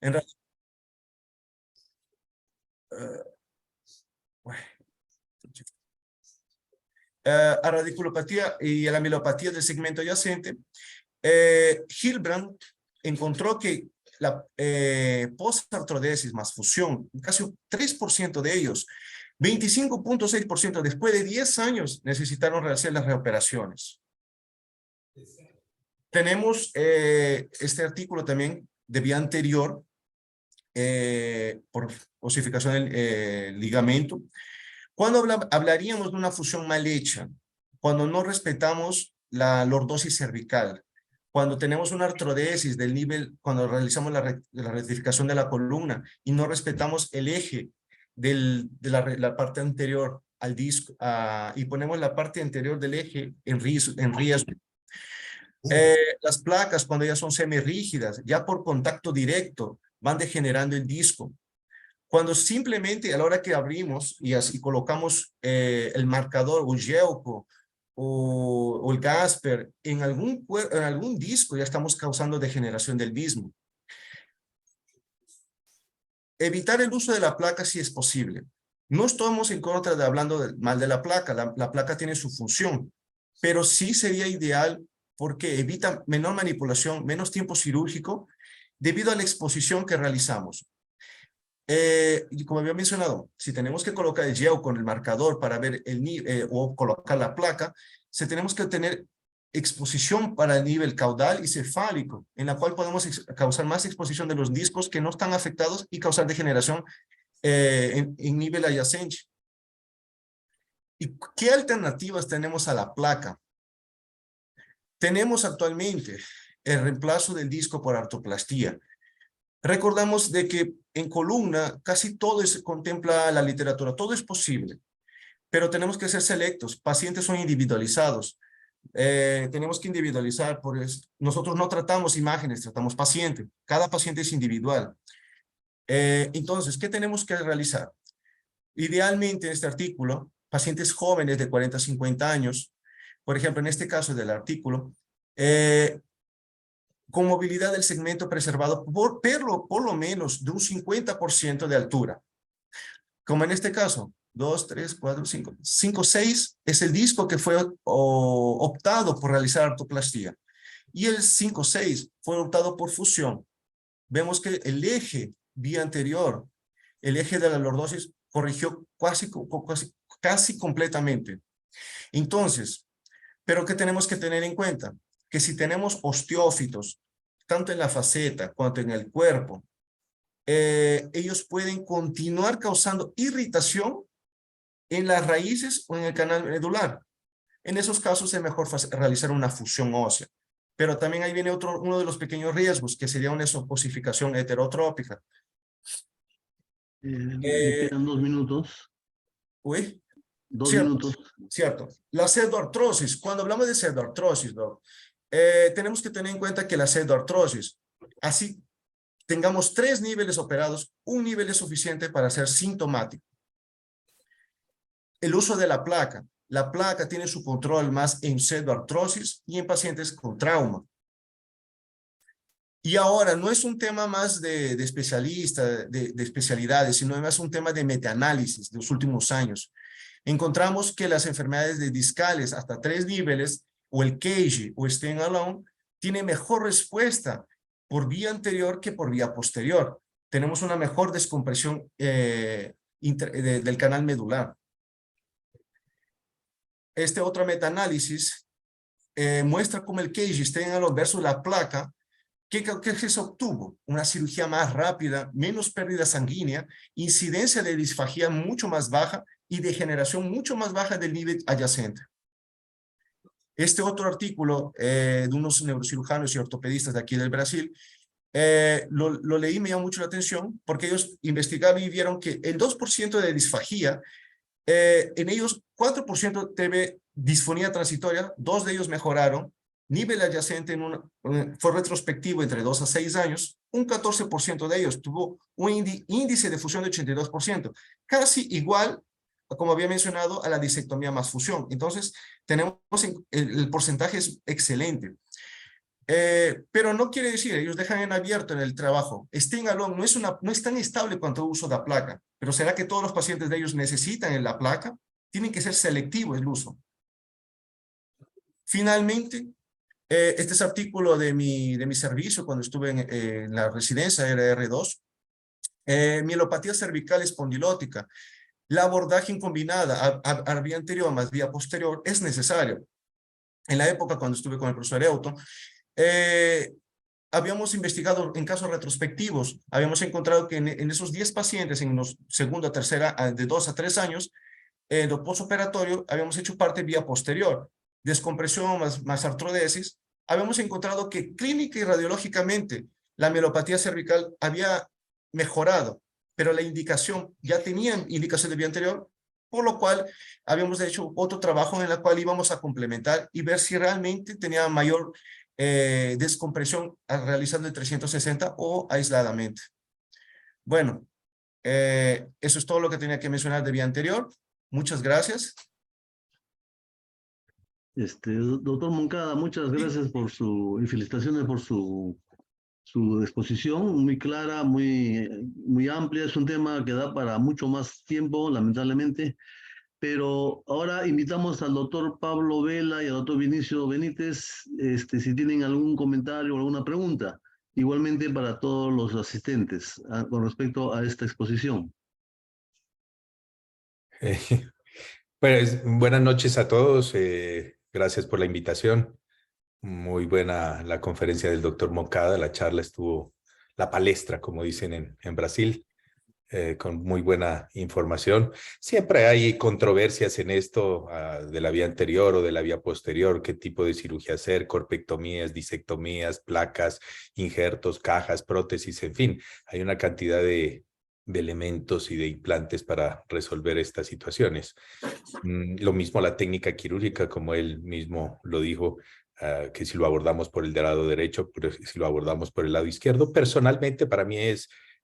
En realidad, bueno, a radiculopatía y a la mielopatía del segmento adyacente, Hilbrand encontró que la postartrodesis más fusión, casi 3% de ellos, 25.6% después de 10 años necesitaron realizar las reoperaciones. Tenemos este artículo también de vía anterior, por osificación del ligamento. ¿Cuándo hablaríamos de una fusión mal hecha? Cuando no respetamos la lordosis cervical, cuando tenemos una artrodesis del nivel, cuando realizamos la rectificación de la columna y no respetamos el eje de la parte anterior al disco y ponemos la parte anterior del eje en riesgo. Las placas, cuando ya son semirrígidas, ya por contacto directo, van degenerando el disco. Cuando simplemente a la hora que abrimos y así colocamos el marcador o el Gelco o el Gasper en algún disco, ya estamos causando degeneración del mismo. Evitar el uso de la placa si es posible. No estamos en contra de hablando mal de la placa. La placa tiene su función, pero sí sería ideal porque evita menor manipulación, menos tiempo quirúrgico debido a la exposición que realizamos. Y como había mencionado, si tenemos que colocar el gel con el marcador para ver el nivel o colocar la placa, tenemos que tener exposición para el nivel caudal y cefálico, en la cual podemos causar más exposición de los discos que no están afectados y causar degeneración en nivel adyacente. ¿Y qué alternativas tenemos a la placa? Tenemos actualmente el reemplazo del disco por artroplastía. Recordamos de que en columna casi todo contempla la literatura, todo es posible, pero tenemos que ser selectos, pacientes son individualizados, tenemos que individualizar, nosotros no tratamos imágenes, tratamos paciente, cada paciente es individual. Entonces, ¿qué tenemos que realizar? Idealmente en este artículo, pacientes jóvenes de 40 a 50 años, por ejemplo, en este caso del artículo, con movilidad del segmento preservado por lo menos de un 50% de altura. Como en este caso, 2, 3, 4, 5. 5, 6 es el disco que fue optado por realizar artroplastía. Y el 5, 6 fue optado por fusión. Vemos que el eje vía anterior, el eje de la lordosis, corrigió casi completamente. Entonces, pero ¿qué tenemos que tener en cuenta? Que si tenemos osteófitos, tanto en la faceta cuanto en el cuerpo, ellos pueden continuar causando irritación en las raíces o en el canal medular. En esos casos es mejor realizar una fusión ósea. Pero también ahí viene uno de los pequeños riesgos, que sería una osificación heterotrópica. Me quedan 2 minutos. Uy, 2 cierto, minutos. cierto. La pseudoartrosis, cuando hablamos de pseudoartrosis, ¿no? Tenemos que tener en cuenta que la pseudoartrosis, así tengamos 3 niveles operados, un nivel es suficiente para ser sintomático. El uso de la placa tiene su control más en pseudoartrosis y en pacientes con trauma. Y ahora no es un tema más de especialista, de especialidades, sino más un tema de metaanálisis de los últimos años. Encontramos que las enfermedades de discales hasta 3 niveles, o el CAGE o standalone, tienen mejor respuesta por vía anterior que por vía posterior. Tenemos una mejor descompresión del canal medular. Este otro metaanálisis muestra cómo el CAGE standalone versus la placa, ¿qué se obtuvo? Una cirugía más rápida, menos pérdida sanguínea, incidencia de disfagia mucho más baja y degeneración mucho más baja del nivel adyacente. Este otro artículo de unos neurocirujanos y ortopedistas de aquí del Brasil, lo leí, me llamó mucho la atención, porque ellos investigaron y vieron que el 2% de disfagia, en ellos 4% TV disfonía transitoria, 2 de ellos mejoraron, nivel adyacente fue retrospectivo entre 2 a 6 años, un 14% de ellos tuvo un índice de fusión de 82%, casi igual, como había mencionado, a la disectomía más fusión. Entonces, tenemos el porcentaje es excelente. Pero no quiere decir, ellos dejan en abierto en el trabajo. Staying alone no es tan estable cuanto el uso de la placa, pero ¿será que todos los pacientes de ellos necesitan la placa? Tienen que ser selectivo el uso. Finalmente, este es artículo de mi servicio cuando estuve en la residencia, era R2. Mielopatía cervical espondilótica. La abordaje combinada a vía anterior más vía posterior es necesario. En la época cuando estuve con el profesor Euton, habíamos investigado en casos retrospectivos, habíamos encontrado que en esos 10 pacientes, en los segunda, tercera, de 2 a 3 años, en el postoperatorio, habíamos hecho parte vía posterior, descompresión más artrodesis. Habíamos encontrado que clínica y radiológicamente la mielopatía cervical había mejorado, pero la indicación, ya tenían indicación de vía anterior, por lo cual habíamos hecho otro trabajo en el cual íbamos a complementar y ver si realmente tenía mayor descompresión realizando el 360 o aisladamente. Bueno, eso es todo lo que tenía que mencionar de vía anterior. Muchas gracias. Doctor Moncada, muchas gracias por y felicitaciones por su exposición, muy clara, muy amplia. Es un tema que da para mucho más tiempo, lamentablemente. Pero ahora invitamos al doctor Pablo Vela y al doctor Vinicio Benítez, si tienen algún comentario o alguna pregunta. Igualmente para todos los asistentes con respecto a esta exposición. Pues buenas noches a todos. Gracias por la invitación. Muy buena la conferencia del doctor Moncada. La charla estuvo, la palestra, como dicen en Brasil, con muy buena información. Siempre hay controversias en esto de la vía anterior o de la vía posterior, qué tipo de cirugía hacer, corpectomías, disectomías, placas, injertos, cajas, prótesis, en fin. Hay una cantidad de elementos y de implantes para resolver estas situaciones. Lo mismo la técnica quirúrgica, como él mismo lo dijo, que si lo abordamos por el lado derecho, pero si lo abordamos por el lado izquierdo. Personalmente, para mí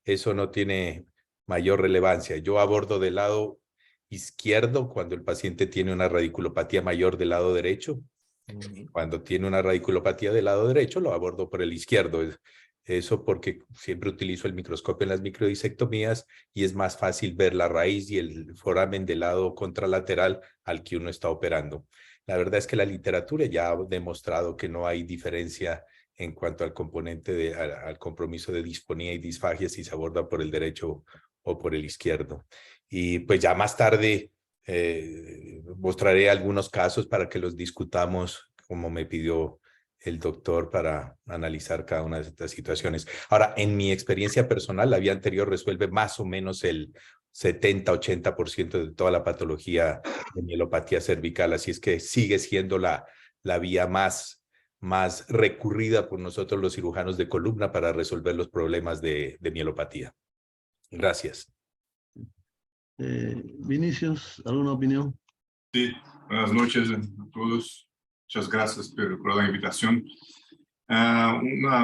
eso no tiene mayor relevancia. Yo abordo del lado izquierdo cuando el paciente tiene una radiculopatía mayor del lado derecho. Cuando tiene una radiculopatía del lado derecho, lo abordo por el izquierdo. Eso porque siempre utilizo el microscopio en las microdisectomías y es más fácil ver la raíz y el foramen del lado contralateral al que uno está operando. La verdad es que la literatura ya ha demostrado que no hay diferencia en cuanto al componente al compromiso de disfonía y disfagia si se aborda por el derecho o por el izquierdo. Y pues ya más tarde mostraré algunos casos para que los discutamos como me pidió el doctor para analizar cada una de estas situaciones. Ahora, en mi experiencia personal, la vía anterior resuelve más o menos el 70-80% de toda la patología de mielopatía cervical, así es que sigue siendo la vía más recurrida por nosotros los cirujanos de columna para resolver los problemas de mielopatía. Gracias. Vinicius, ¿alguna opinión? Sí, buenas noches a todos. Muchas gracias por la invitación. Llamo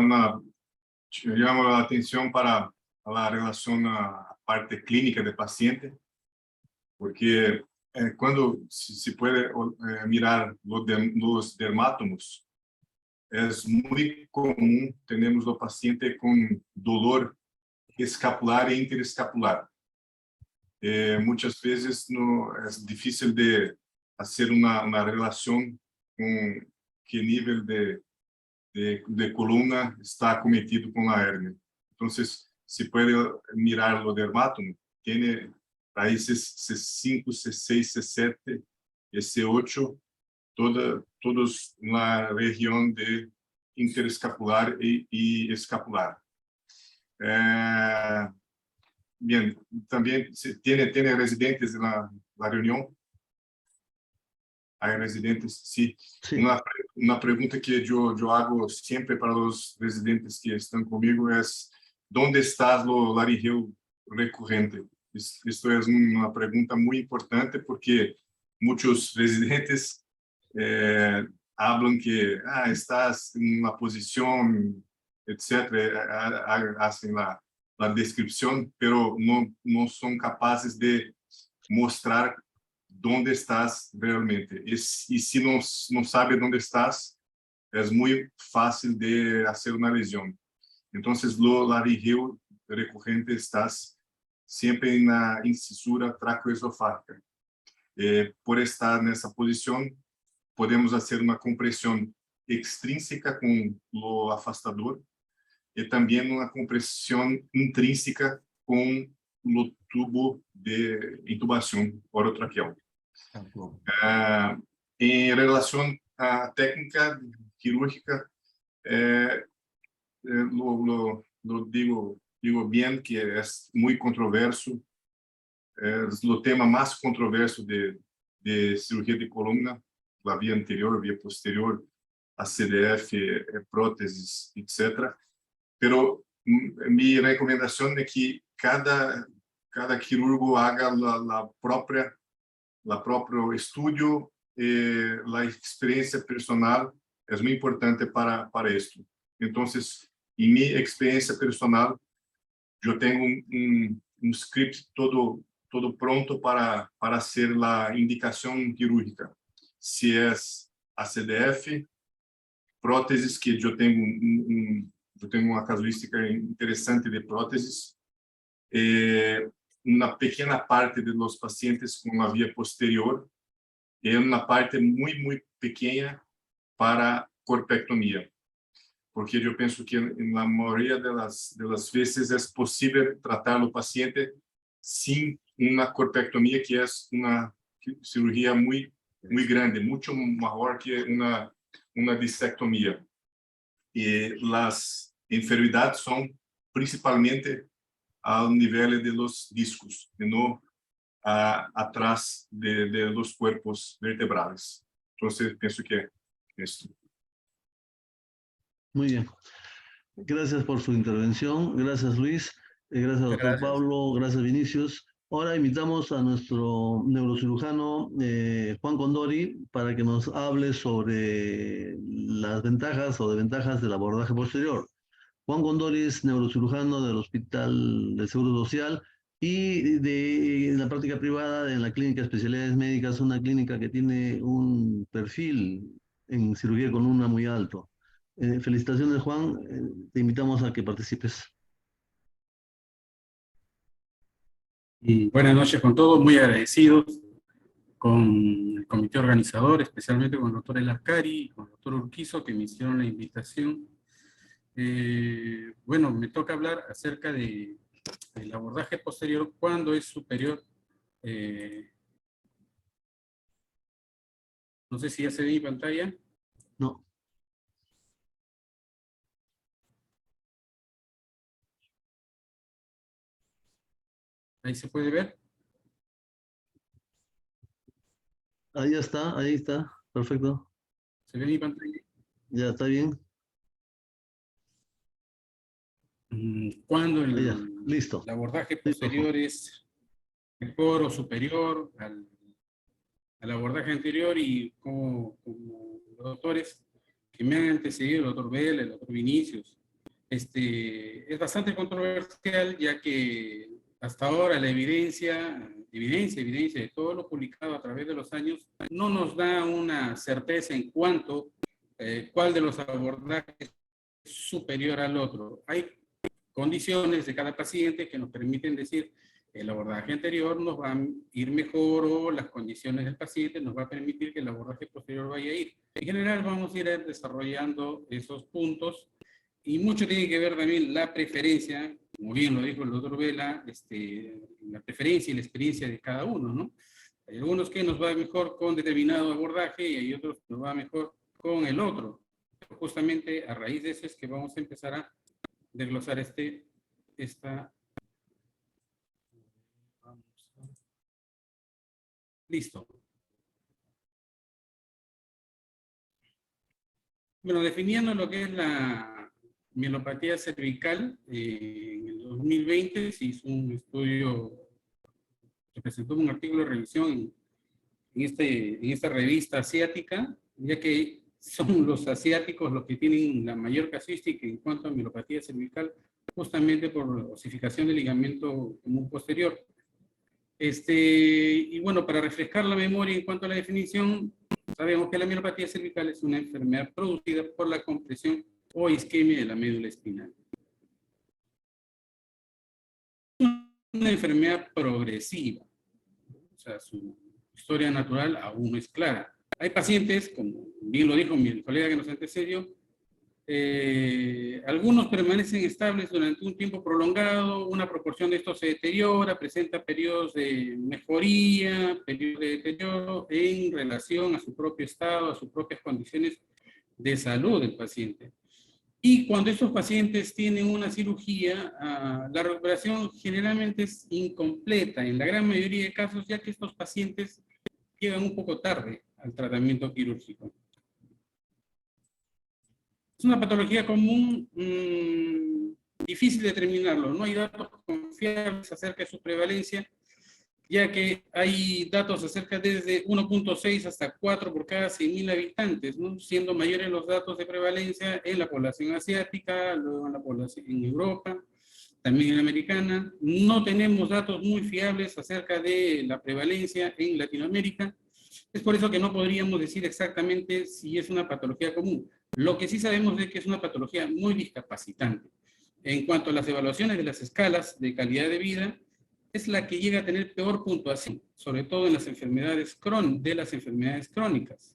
la atención para la relación a parte clínica del paciente, porque cuando se puede mirar los dermátomos, es muy común tenemos los pacientes con dolor escapular e interescapular. Muchas veces no es difícil de hacer una relación con qué nivel de columna está acometido con la hernia. Entonces, se puede mirar el dermátomo, tiene raíces C5, C6, C7, C8, todos en la región de interescapular y escapular. Bien, también tiene residentes en la reunión. Hay residentes, sí. Sí. Una pregunta que yo hago siempre para los residentes que están conmigo es, ¿dónde está lo laringeo recurrente? Esto es una pregunta muy importante porque muchos residentes hablan que estás en una posición, etcétera, hacen la descripción, pero no son capaces de mostrar dónde estás realmente. Y si no sabes dónde estás, es muy fácil de hacer una lesión. Entonces, lo laringeo recurrente estás siempre en la incisura traqueoesofágica. Por estar nessa posição, podemos fazer uma compressão extrínseca com o afastador e também uma compressão intrínseca com o tubo de intubação orotraqueal. Em relação à técnica quirúrgica, lo digo bem que é muito controverso. Es el tema más controverso de cirugía de columna, la vía anterior, vía posterior, a CDF, prótesis, etc. Pero mi recomendación es que cada quirúrgico haga la propio estudio, la experiencia personal es muy importante para esto. Entonces, en mi experiencia personal, yo tengo un script todo pronto para hacer la indicación quirúrgica. Si es a CDF, prótesis, que yo tengo una casuística interesante de prótesis, una pequeña parte de los pacientes con la vía posterior y una parte muy pequeña para corpectomía. Porque yo pienso que en la mayoría de las veces es posible tratar al paciente sin una corpectomía, que es una cirugía muy grande, mucho mejor que una disectomía. Y las enfermedades son principalmente al nivel de los discos, y no atrás de los cuerpos vertebrales. Entonces, pienso que esto. Muy bien. Gracias por su intervención. Gracias, Luis. Gracias, doctor Pablo. Gracias, Vinicius. Ahora invitamos a nuestro neurocirujano Juan Condori para que nos hable sobre las ventajas o desventajas del abordaje posterior. Juan Condori es neurocirujano del Hospital del Seguro Social y de la práctica privada en la Clínica de Especialidades Médicas, una clínica que tiene un perfil en cirugía con una muy alto. Felicitaciones, Juan. Te invitamos a que participes. Y buenas noches con todos, muy agradecidos con el comité organizador, especialmente con el doctor Elarcari y con el doctor Urquizo, que me hicieron la invitación. Bueno, me toca hablar acerca del abordaje posterior cuando es superior. No sé si ya se ve mi pantalla. No. Ahí se puede ver. Ahí está, perfecto. ¿Se ve mi pantalla? Ya está bien. Cuando listo. el abordaje posterior es mejor o superior al abordaje anterior, y como los doctores que me han antecedido, el doctor Vela, el doctor Vinicius, es bastante controversial, ya que hasta ahora la evidencia de todo lo publicado a través de los años no nos da una certeza en cuanto cuál de los abordajes es superior al otro. Hay condiciones de cada paciente que nos permiten decir el abordaje anterior nos va a ir mejor, o las condiciones del paciente nos va a permitir que el abordaje posterior vaya a ir. En general vamos a ir desarrollando esos puntos, y mucho tiene que ver también la preferencia, como bien lo dijo el doctor Vela, la preferencia y la experiencia de cada uno, ¿no? Hay algunos que nos va mejor con determinado abordaje y hay otros que nos va mejor con el otro. Pero justamente a raíz de eso es que vamos a empezar a desglosar Listo. Bueno, definiendo lo que es la mielopatía cervical, en el 2020 se hizo un estudio, se presentó un artículo de revisión en esta revista asiática, ya que son los asiáticos los que tienen la mayor casuística en cuanto a mielopatía cervical, justamente por osificación del ligamento común posterior. Y bueno, para refrescar la memoria en cuanto a la definición, sabemos que la mielopatía cervical es una enfermedad producida por la compresión o isquemia de la médula espinal. Una enfermedad progresiva, o sea, su historia natural aún no es clara. Hay pacientes, como bien lo dijo mi colega que nos antecedió, algunos permanecen estables durante un tiempo prolongado, una proporción de estos se deteriora, presenta periodos de mejoría, periodos de deterioro en relación a su propio estado, a sus propias condiciones de salud del paciente. Y cuando estos pacientes tienen una cirugía, la recuperación generalmente es incompleta en la gran mayoría de casos, ya que estos pacientes llegan un poco tarde al tratamiento quirúrgico. Es una patología común, difícil de determinarlo. No hay datos confiables acerca de su prevalencia, ya que hay datos acerca desde 1.6 hasta 4 por cada 100.000 habitantes, ¿no? Siendo mayores los datos de prevalencia en la población asiática, luego en la población en Europa, también en la americana. No tenemos datos muy fiables acerca de la prevalencia en Latinoamérica. Es por eso que no podríamos decir exactamente si es una patología común. Lo que sí sabemos es que es una patología muy discapacitante. En cuanto a las evaluaciones de las escalas de calidad de vida, es la que llega a tener peor puntuación, sobre todo en las enfermedades crónicas.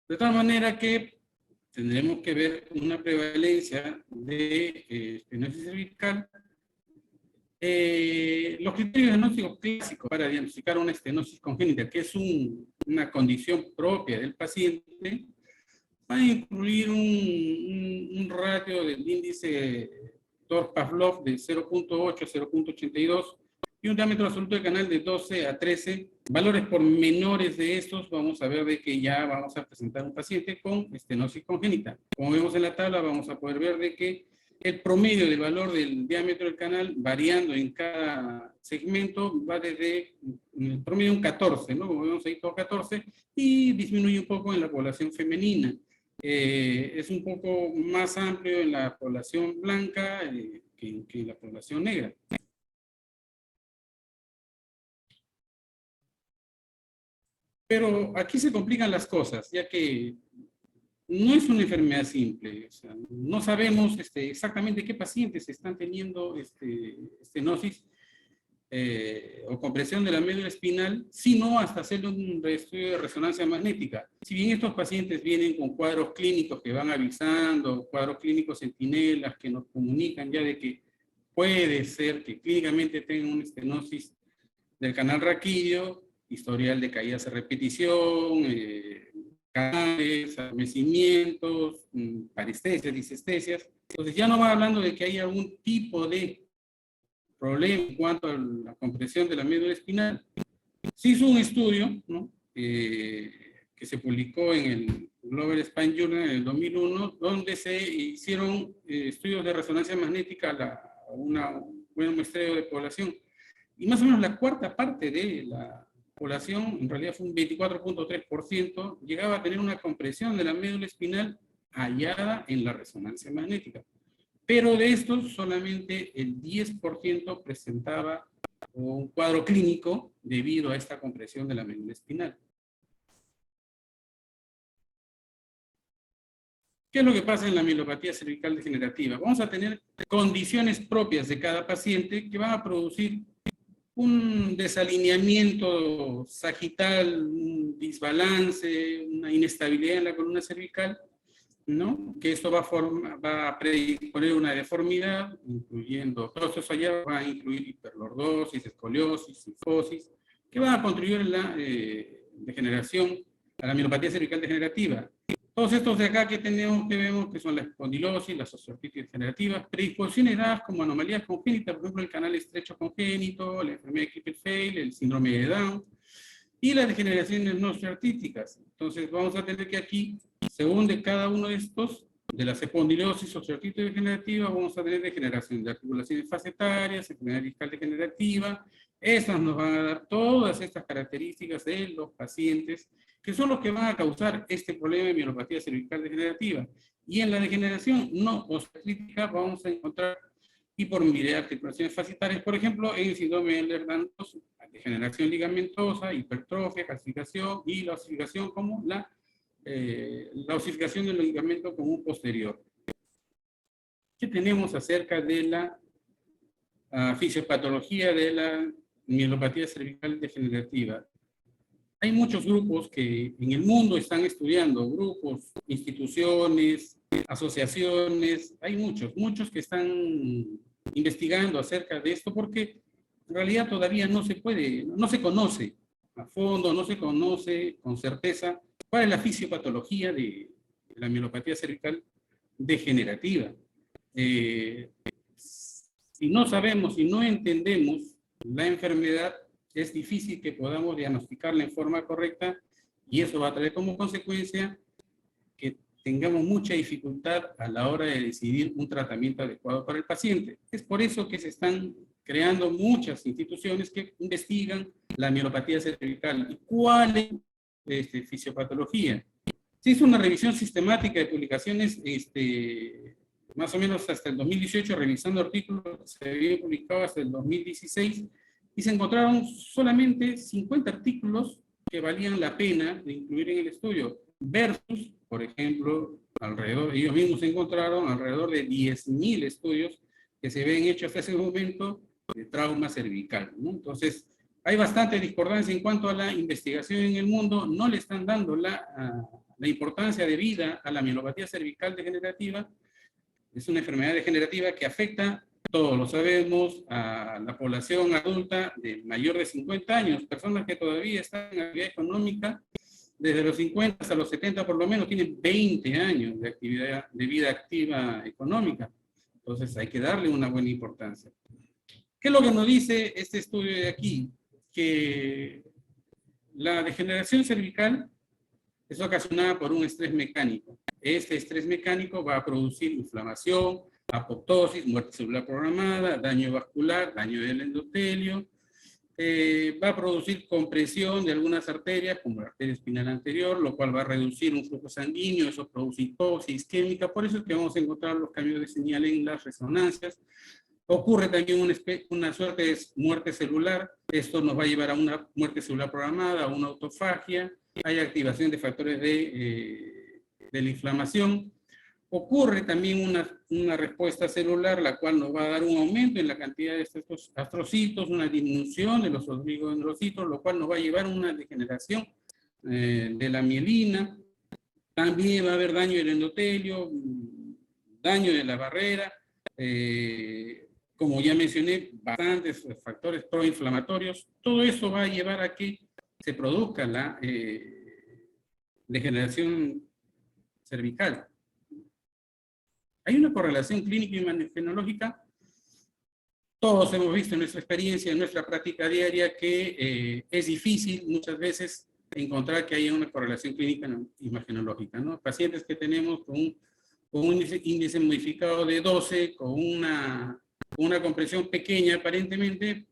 De tal manera que tendremos que ver una prevalencia de estenosis cervical. Los criterios diagnósticos clásicos para diagnosticar una estenosis congénita, que es una condición propia del paciente, van a incluir un ratio del índice TOR-Pavlov de 0.8 a 0.82 y un diámetro absoluto de canal de 12 a 13. Valores por menores de estos, vamos a ver de que ya vamos a presentar un paciente con estenosis congénita. Como vemos en la tabla, vamos a poder ver de que el promedio del valor del diámetro del canal, variando en cada segmento, va desde el promedio un 14, ¿no? Como vemos ahí, todo 14, y disminuye un poco en la población femenina. Es un poco más amplio en la población blanca que en la población negra. Pero aquí se complican las cosas, ya que no es una enfermedad simple. O sea, no sabemos exactamente qué pacientes están teniendo estenosis o compresión de la médula espinal, sino hasta hacer un estudio de resonancia magnética. Si bien estos pacientes vienen con cuadros clínicos que van avisando, cuadros clínicos centinelas que nos comunican ya de que puede ser que clínicamente tengan una estenosis del canal raquídeo, historial de caídas a repetición, canales, adormecimientos, parestesias, disestesias. Entonces ya no va hablando de que hay algún tipo de problema en cuanto a la compresión de la médula espinal. Se hizo un estudio, ¿no? Que se publicó en el Global Spine Journal en el 2001, donde se hicieron estudios de resonancia magnética a un buen muestreo de población. Y más o menos la cuarta parte de la población, en realidad fue un 24.3%, llegaba a tener una compresión de la médula espinal hallada en la resonancia magnética. Pero de estos, solamente el 10% presentaba un cuadro clínico debido a esta compresión de la médula espinal. ¿Qué es lo que pasa en la mielopatía cervical degenerativa? Vamos a tener condiciones propias de cada paciente que van a producir un desalineamiento sagital, un desbalance, una inestabilidad en la columna cervical, ¿no? Que esto va a predisponer una deformidad, incluyendo todos estos hallazgos, va a incluir hiperlordosis, escoliosis, cifosis, que van a contribuir a la degeneración, a la mielopatía cervical degenerativa. Todos estos de acá que vemos que son la espondilosis, las osteoartritis degenerativas, predisposiciones dadas como anomalías congénitas, por ejemplo el canal estrecho congénito, la enfermedad de Klippel-Feil, el síndrome de Down, y las degeneraciones no osteoartríticas. Entonces vamos a tener que aquí, según de cada uno de estos, de la espondilosis, osteoartritis degenerativa, vamos a tener degeneración de articulaciones facetarias, enfermedad discal degenerativa. Esas nos van a dar todas estas características de los pacientes que son los que van a causar este problema de mielopatía cervical degenerativa. Y en la degeneración no osteoartrítica vamos a encontrar hipormovilidad de articulaciones facetarias, por ejemplo, en el síndrome de Ehlers-Danlos, degeneración ligamentosa, hipertrofia, calcificación y la osificación como la osificación del ligamento común posterior. ¿Qué tenemos acerca de la fisiopatología de la mielopatía cervical degenerativa? Hay muchos grupos que en el mundo están estudiando, grupos, instituciones, asociaciones, hay muchos que están investigando acerca de esto porque en realidad todavía no se conoce a fondo, no se conoce con certeza cuál es la fisiopatología de la mielopatía cervical degenerativa. Si no sabemos, si no entendemos la enfermedad, es difícil que podamos diagnosticarla en forma correcta y eso va a traer como consecuencia que tengamos mucha dificultad a la hora de decidir un tratamiento adecuado para el paciente. Es por eso que se están creando muchas instituciones que investigan la mielopatía cervical y cuál es fisiopatología. Se hizo una revisión sistemática de publicaciones más o menos hasta el 2018, revisando artículos que se habían publicado hasta el 2016, y se encontraron solamente 50 artículos que valían la pena de incluir en el estudio, versus, por ejemplo, ellos mismos encontraron alrededor de 10.000 estudios que se habían hecho hasta ese momento de trauma cervical, ¿no? Entonces, hay bastante discordancia en cuanto a la investigación en el mundo, no le están dando la importancia debida a la mielopatía cervical degenerativa. Es una enfermedad degenerativa que afecta, todos lo sabemos, a la población adulta de mayor de 50 años, personas que todavía están en actividad económica, desde los 50 hasta los 70 por lo menos, tienen 20 años de vida activa económica. Entonces hay que darle una buena importancia. ¿Qué es lo que nos dice este estudio de aquí? Que la degeneración cervical es ocasionada por un estrés mecánico. Este estrés mecánico va a producir inflamación, apoptosis, muerte celular programada, daño vascular, daño del endotelio, va a producir compresión de algunas arterias, como la arteria espinal anterior, lo cual va a reducir un flujo sanguíneo, eso produce hipoxia isquémica, por eso es que vamos a encontrar los cambios de señal en las resonancias. Ocurre también una suerte de muerte celular, esto nos va a llevar a una muerte celular programada, a una autofagia, hay activación de factores de la inflamación. Ocurre también una respuesta celular, la cual nos va a dar un aumento en la cantidad de estos astrocitos, una disminución de los oligodendrocitos, lo cual nos va a llevar a una degeneración de la mielina. También va a haber daño del endotelio, daño de la barrera, como ya mencioné, bastantes factores proinflamatorios. Todo eso va a llevar a que se produzca la degeneración cervical. Hay una correlación clínica y imagenológica. Todos hemos visto en nuestra experiencia, en nuestra práctica diaria, que es difícil muchas veces encontrar que haya una correlación clínica imagenológica, ¿no? Pacientes que tenemos con un índice modificado de 12, con una compresión pequeña aparentemente,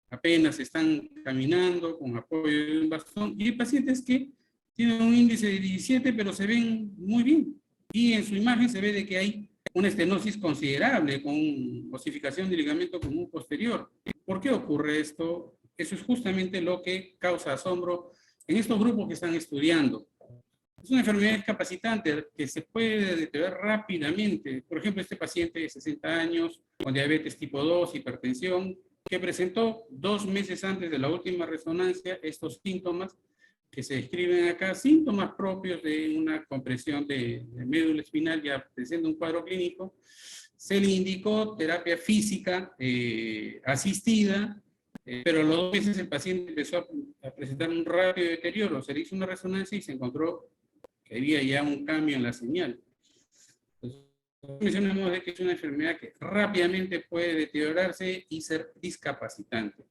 apenas están caminando con apoyo de un bastón, y hay pacientes que tienen un índice de 17, pero se ven muy bien. Y en su imagen se ve de que hay una estenosis considerable con osificación del ligamento común posterior. ¿Por qué ocurre esto? Eso es justamente lo que causa asombro en estos grupos que están estudiando. Es una enfermedad discapacitante que se puede deteriorar rápidamente. Por ejemplo, este paciente de 60 años con diabetes tipo 2, hipertensión, que presentó 2 meses antes de la última resonancia estos síntomas que se describen acá, síntomas propios de una compresión de médula espinal, ya presenta un cuadro clínico. Se le indicó terapia física asistida, pero a los 2 meses el paciente empezó a presentar un rápido deterioro. Se le hizo una resonancia y se encontró que había ya un cambio en la señal. Entonces, mencionamos de que es una enfermedad que rápidamente puede deteriorarse y ser discapacitante.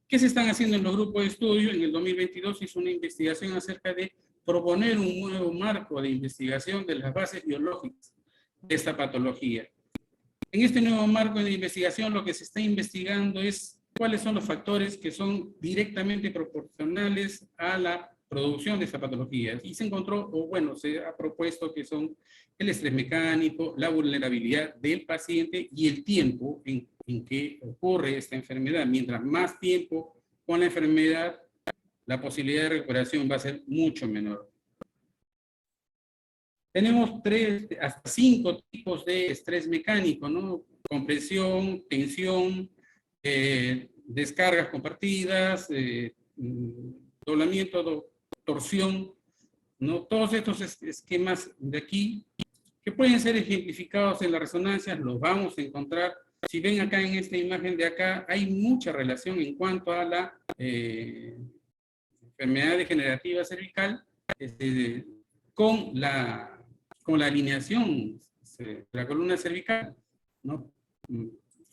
¿Qué se están haciendo en los grupos de estudio? En el 2022 hizo una investigación acerca de proponer un nuevo marco de investigación de las bases biológicas de esta patología. En este nuevo marco de investigación lo que se está investigando es cuáles son los factores que son directamente proporcionales a la producción de esta patología. Y se encontró, o bueno, se ha propuesto que son el estrés mecánico, la vulnerabilidad del paciente y el tiempo en que ocurre esta enfermedad. Mientras más tiempo con la enfermedad, la posibilidad de recuperación va a ser mucho menor. Tenemos 3 hasta 5 tipos de estrés mecánico, ¿no? Compresión, tensión, descargas compartidas, doblamiento, torsión, ¿no? Todos estos esquemas de aquí, que pueden ser ejemplificados en las resonancias, los vamos a encontrar. Si ven acá en esta imagen de acá, hay mucha relación en cuanto a la enfermedad degenerativa cervical con la alineación de la columna cervical, ¿no?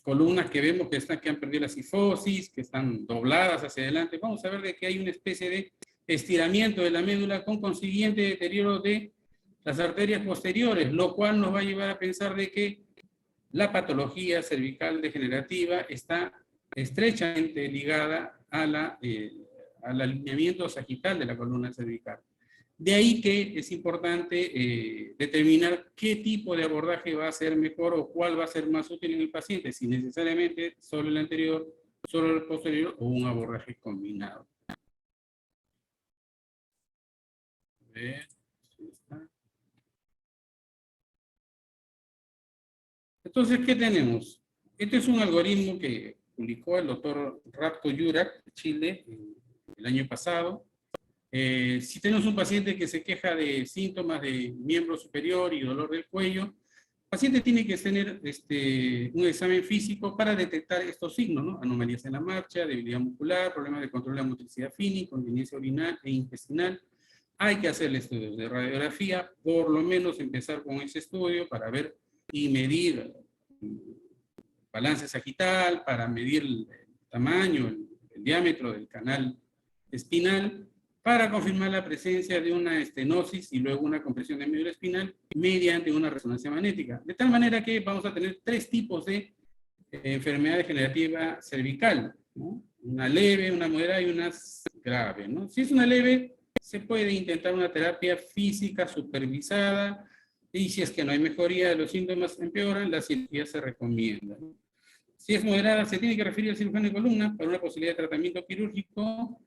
Columnas que vemos que han perdido la cifosis, que están dobladas hacia adelante. Vamos a ver de que hay una especie de estiramiento de la médula con consiguiente deterioro de las arterias posteriores, lo cual nos va a llevar a pensar de que la patología cervical degenerativa está estrechamente ligada al alineamiento sagital de la columna cervical. De ahí que es importante determinar qué tipo de abordaje va a ser mejor o cuál va a ser más útil en el paciente, si necesariamente solo el anterior, solo el posterior o un abordaje combinado. A ver, ¿sí está? Entonces, ¿qué tenemos? Este es un algoritmo que publicó el doctor Ratko Jurak de Chile el año pasado. Si tenemos un paciente que se queja de síntomas de miembro superior y dolor del cuello, el paciente tiene que tener un examen físico para detectar estos signos, ¿no? Anomalías en la marcha, debilidad muscular, problemas de control de la motricidad fina, incontinencia urinaria e intestinal. Hay que hacerle estudios de radiografía, por lo menos empezar con ese estudio para ver y medir el balance sagital, para medir el tamaño, el diámetro del canal espinal, para confirmar la presencia de una estenosis y luego una compresión de médula espinal mediante una resonancia magnética. De tal manera que vamos a tener 3 tipos de enfermedad degenerativa cervical, ¿no? Una leve, una moderada y una grave, ¿no? Si es una leve, se puede intentar una terapia física supervisada y si es que no hay mejoría de los síntomas empeoran, la cirugía se recomienda, ¿no? Si es moderada, se tiene que referir al cirujano de columna para una posibilidad de tratamiento quirúrgico.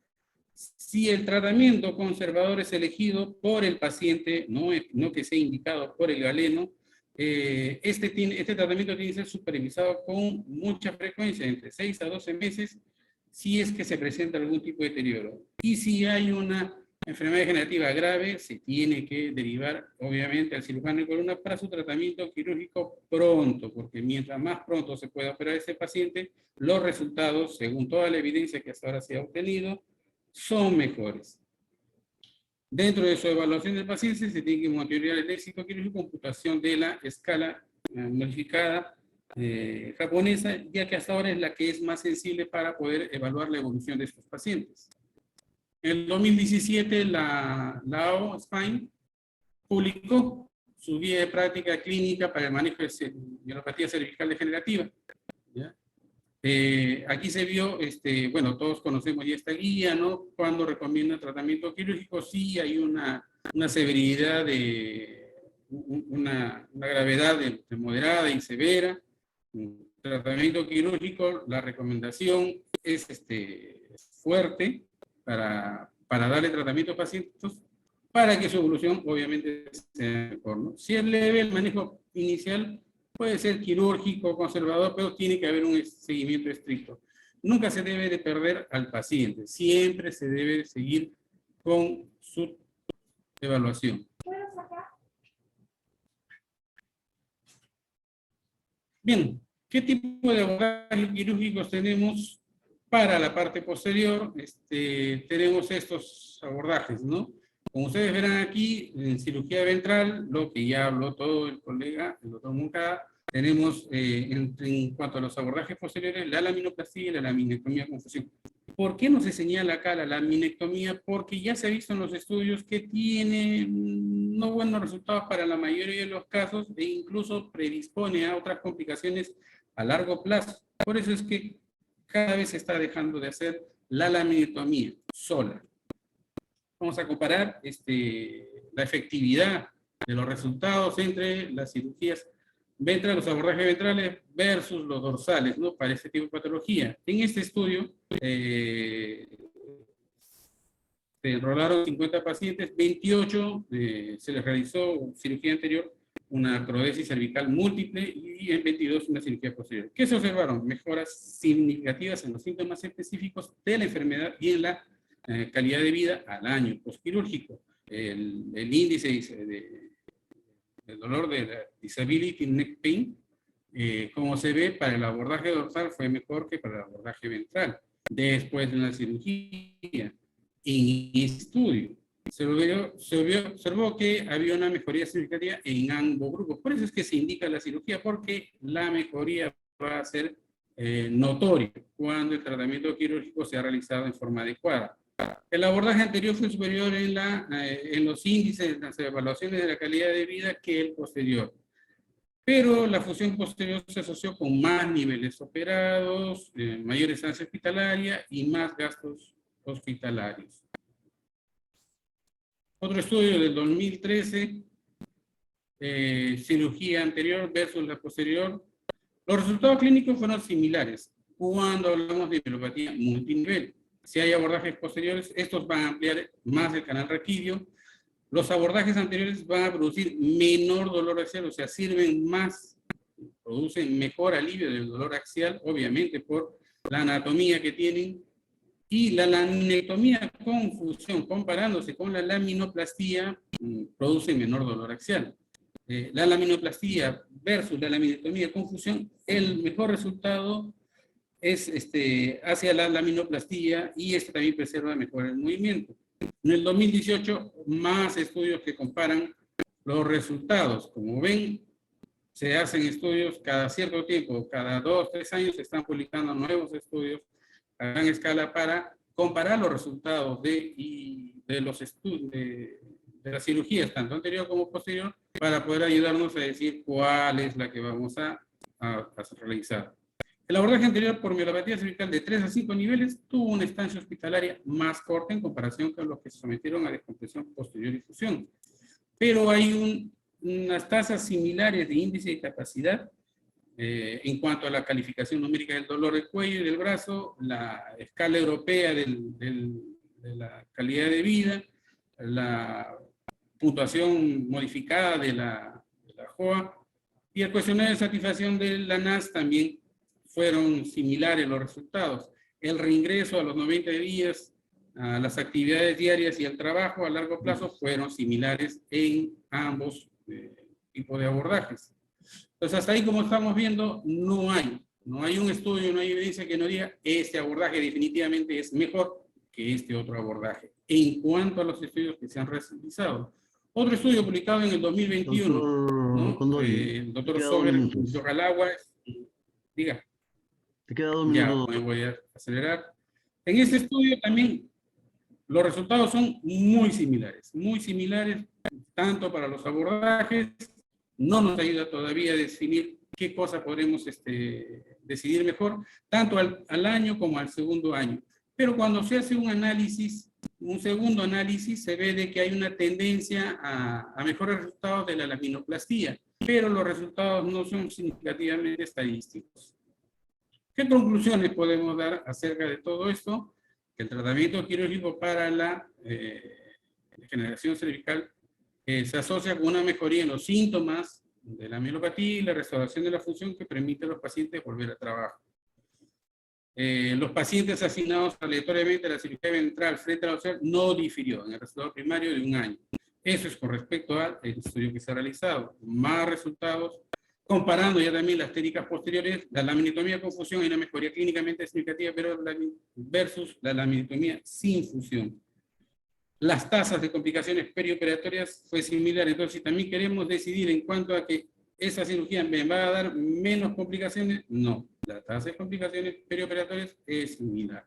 Si el tratamiento conservador es elegido por el paciente, no que sea indicado por el galeno, este tratamiento tiene que ser supervisado con mucha frecuencia, entre 6 a 12 meses, si es que se presenta algún tipo de deterioro. Y si hay una enfermedad degenerativa grave, se tiene que derivar, obviamente, al cirujano de columna para su tratamiento quirúrgico pronto, porque mientras más pronto se pueda operar a ese paciente, los resultados, según toda la evidencia que hasta ahora se ha obtenido, son mejores. Dentro de su evaluación del paciente se tiene que monitorear el éxito quirúrgico y computación de la escala modificada japonesa, ya que hasta ahora es la que es más sensible para poder evaluar la evolución de estos pacientes. En el 2017 la AO Spine publicó su guía de práctica clínica para el manejo de neuropatía cervical degenerativa. ¿Ya? Aquí se vio, bueno, todos conocemos ya esta guía, ¿no? Cuando recomienda tratamiento quirúrgico, sí hay una severidad una gravedad de moderada y severa. Tratamiento quirúrgico, la recomendación es fuerte para darle tratamiento a pacientes para que su evolución obviamente sea mejor, ¿no? Si es leve, el manejo inicial puede ser quirúrgico, conservador, pero tiene que haber un seguimiento estricto. Nunca se debe de perder al paciente, siempre se debe seguir con su evaluación. Bien, ¿qué tipo de abordajes quirúrgicos tenemos para la parte posterior? Tenemos estos abordajes, ¿no? Como ustedes verán aquí, en cirugía ventral, lo que ya habló todo el colega, el doctor Moncada, tenemos en cuanto a los abordajes posteriores, la laminoplastia y la laminectomía con fusión. ¿Por qué no se señala acá la laminectomía? Porque ya se ha visto en los estudios que tiene no buenos resultados para la mayoría de los casos e incluso predispone a otras complicaciones a largo plazo. Por eso es que cada vez se está dejando de hacer la laminectomía sola. vamos a comparar la efectividad de los resultados entre las cirugías ventrales, los abordajes ventrales versus los dorsales, ¿no? Para este tipo de patología. En este estudio se enrolaron 50 pacientes, 28 se les realizó cirugía anterior, una artrodesis cervical múltiple, y en 22 una cirugía posterior. ¿Qué se observaron? Mejoras significativas en los síntomas específicos de la enfermedad y en la calidad de vida al año postquirúrgico. El índice del dolor de la disability neck pain, como se ve, para el abordaje dorsal fue mejor que para el abordaje ventral después de una cirugía. En este estudio se observó que había una mejoría significativa en ambos grupos. Por eso es que se indica la cirugía, porque la mejoría va a ser notoria cuando el tratamiento quirúrgico sea realizado en forma adecuada. El abordaje anterior fue superior en los índices, en las evaluaciones de la calidad de vida que el posterior. Pero la fusión posterior se asoció con más niveles operados, mayor estancia hospitalaria y más gastos hospitalarios. Otro estudio del 2013, cirugía anterior versus la posterior. Los resultados clínicos fueron similares cuando hablamos de mielopatía multinivel. Si hay abordajes posteriores, estos van a ampliar más el canal raquídeo. Los abordajes anteriores van a producir menor dolor axial, o sea, sirven más, producen mejor alivio del dolor axial, obviamente por la anatomía que tienen. Y la laminectomía con fusión, comparándose con la laminoplastía, produce menor dolor axial. La laminoplastía versus la laminectomía con fusión, el mejor resultado es hacia la laminoplastía, y también preserva mejor el movimiento. En el 2018, más estudios que comparan los resultados. Como ven, se hacen estudios cada cierto tiempo, cada 2 o 3 años se están publicando nuevos estudios a gran escala para comparar los resultados de los estudios de las cirugías, tanto anterior como posterior, para poder ayudarnos a decir cuál es la que vamos a realizar. El abordaje anterior por mielopatía cervical de 3 a 5 niveles tuvo una estancia hospitalaria más corta en comparación con los que se sometieron a descompresión posterior y fusión. Pero hay unas tasas similares de índice de capacidad en cuanto a la calificación numérica del dolor del cuello y del brazo, la escala europea de la calidad de vida, la puntuación modificada de la JOA y el cuestionario de satisfacción de la NAS también fueron similares los resultados. El reingreso a los 90 días, a las actividades diarias y el trabajo a largo plazo fueron similares en ambos tipos de abordajes. Entonces, hasta ahí, como estamos viendo, no hay un estudio, no hay evidencia que nos diga este abordaje definitivamente es mejor que este otro abordaje. En cuanto a los estudios que se han realizado. Otro estudio publicado en el 2021, ¿no? El doctor Sober Yogalagua, diga. Te queda 2 minutos. Ya, me voy a acelerar. En este estudio también los resultados son muy similares, tanto para los abordajes. No nos ayuda todavía a definir qué cosa podremos decidir mejor, tanto al año como al segundo año. Pero cuando se hace un segundo análisis, se ve de que hay una tendencia a mejores resultados de la laminoplastía, pero los resultados no son significativamente estadísticos. ¿Qué conclusiones podemos dar acerca de todo esto? Que el tratamiento quirúrgico para la degeneración cervical se asocia con una mejoría en los síntomas de la mielopatía y la restauración de la función que permite a los pacientes volver a trabajo. Los pacientes asignados aleatoriamente a la cirugía ventral frente a la dorsal no difirió en el resultado primario de 1 año. Eso es con respecto al estudio que se ha realizado. Más resultados, comparando ya también las técnicas posteriores, la laminectomía con fusión hay una mejoría clínicamente significativa, pero versus la laminectomía sin fusión. Las tasas de complicaciones perioperatorias fue similar. Entonces, si también queremos decidir en cuanto a que esa cirugía me va a dar menos complicaciones, no. La tasa de complicaciones perioperatorias es similar.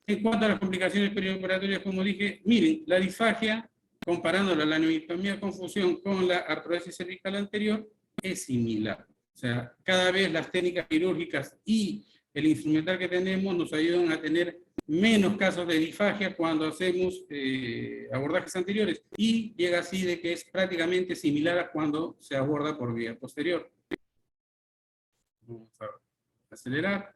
En cuanto a las complicaciones perioperatorias, como dije, miren, la disfagia, comparando la laminectomía con fusión con la artrodesis cervical anterior, es similar. O sea, cada vez las técnicas quirúrgicas y el instrumental que tenemos nos ayudan a tener menos casos de disfagia cuando hacemos abordajes anteriores, y llega así de que es prácticamente similar a cuando se aborda por vía posterior. Vamos a acelerar.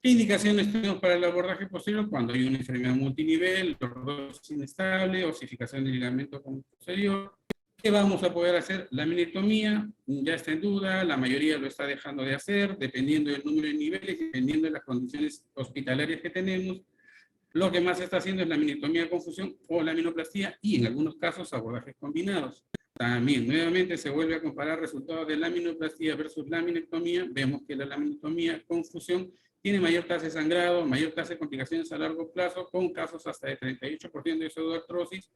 ¿Qué indicaciones tenemos para el abordaje posterior? Cuando hay una enfermedad multinivel, lordosis inestable, osificación del ligamento posterior. ¿Qué vamos a poder hacer? La laminectomía ya está en duda, la mayoría lo está dejando de hacer, dependiendo del número de niveles, dependiendo de las condiciones hospitalarias que tenemos. Lo que más se está haciendo es la laminectomía de confusión o laminoplastía, y en algunos casos abordajes combinados. También, nuevamente, se vuelve a comparar resultados de laminoplastía versus laminectomía. Vemos que la laminectomía con fusión tiene mayor tasa de sangrado, mayor tasa de complicaciones a largo plazo, con casos hasta de 38% de pseudoartrosis,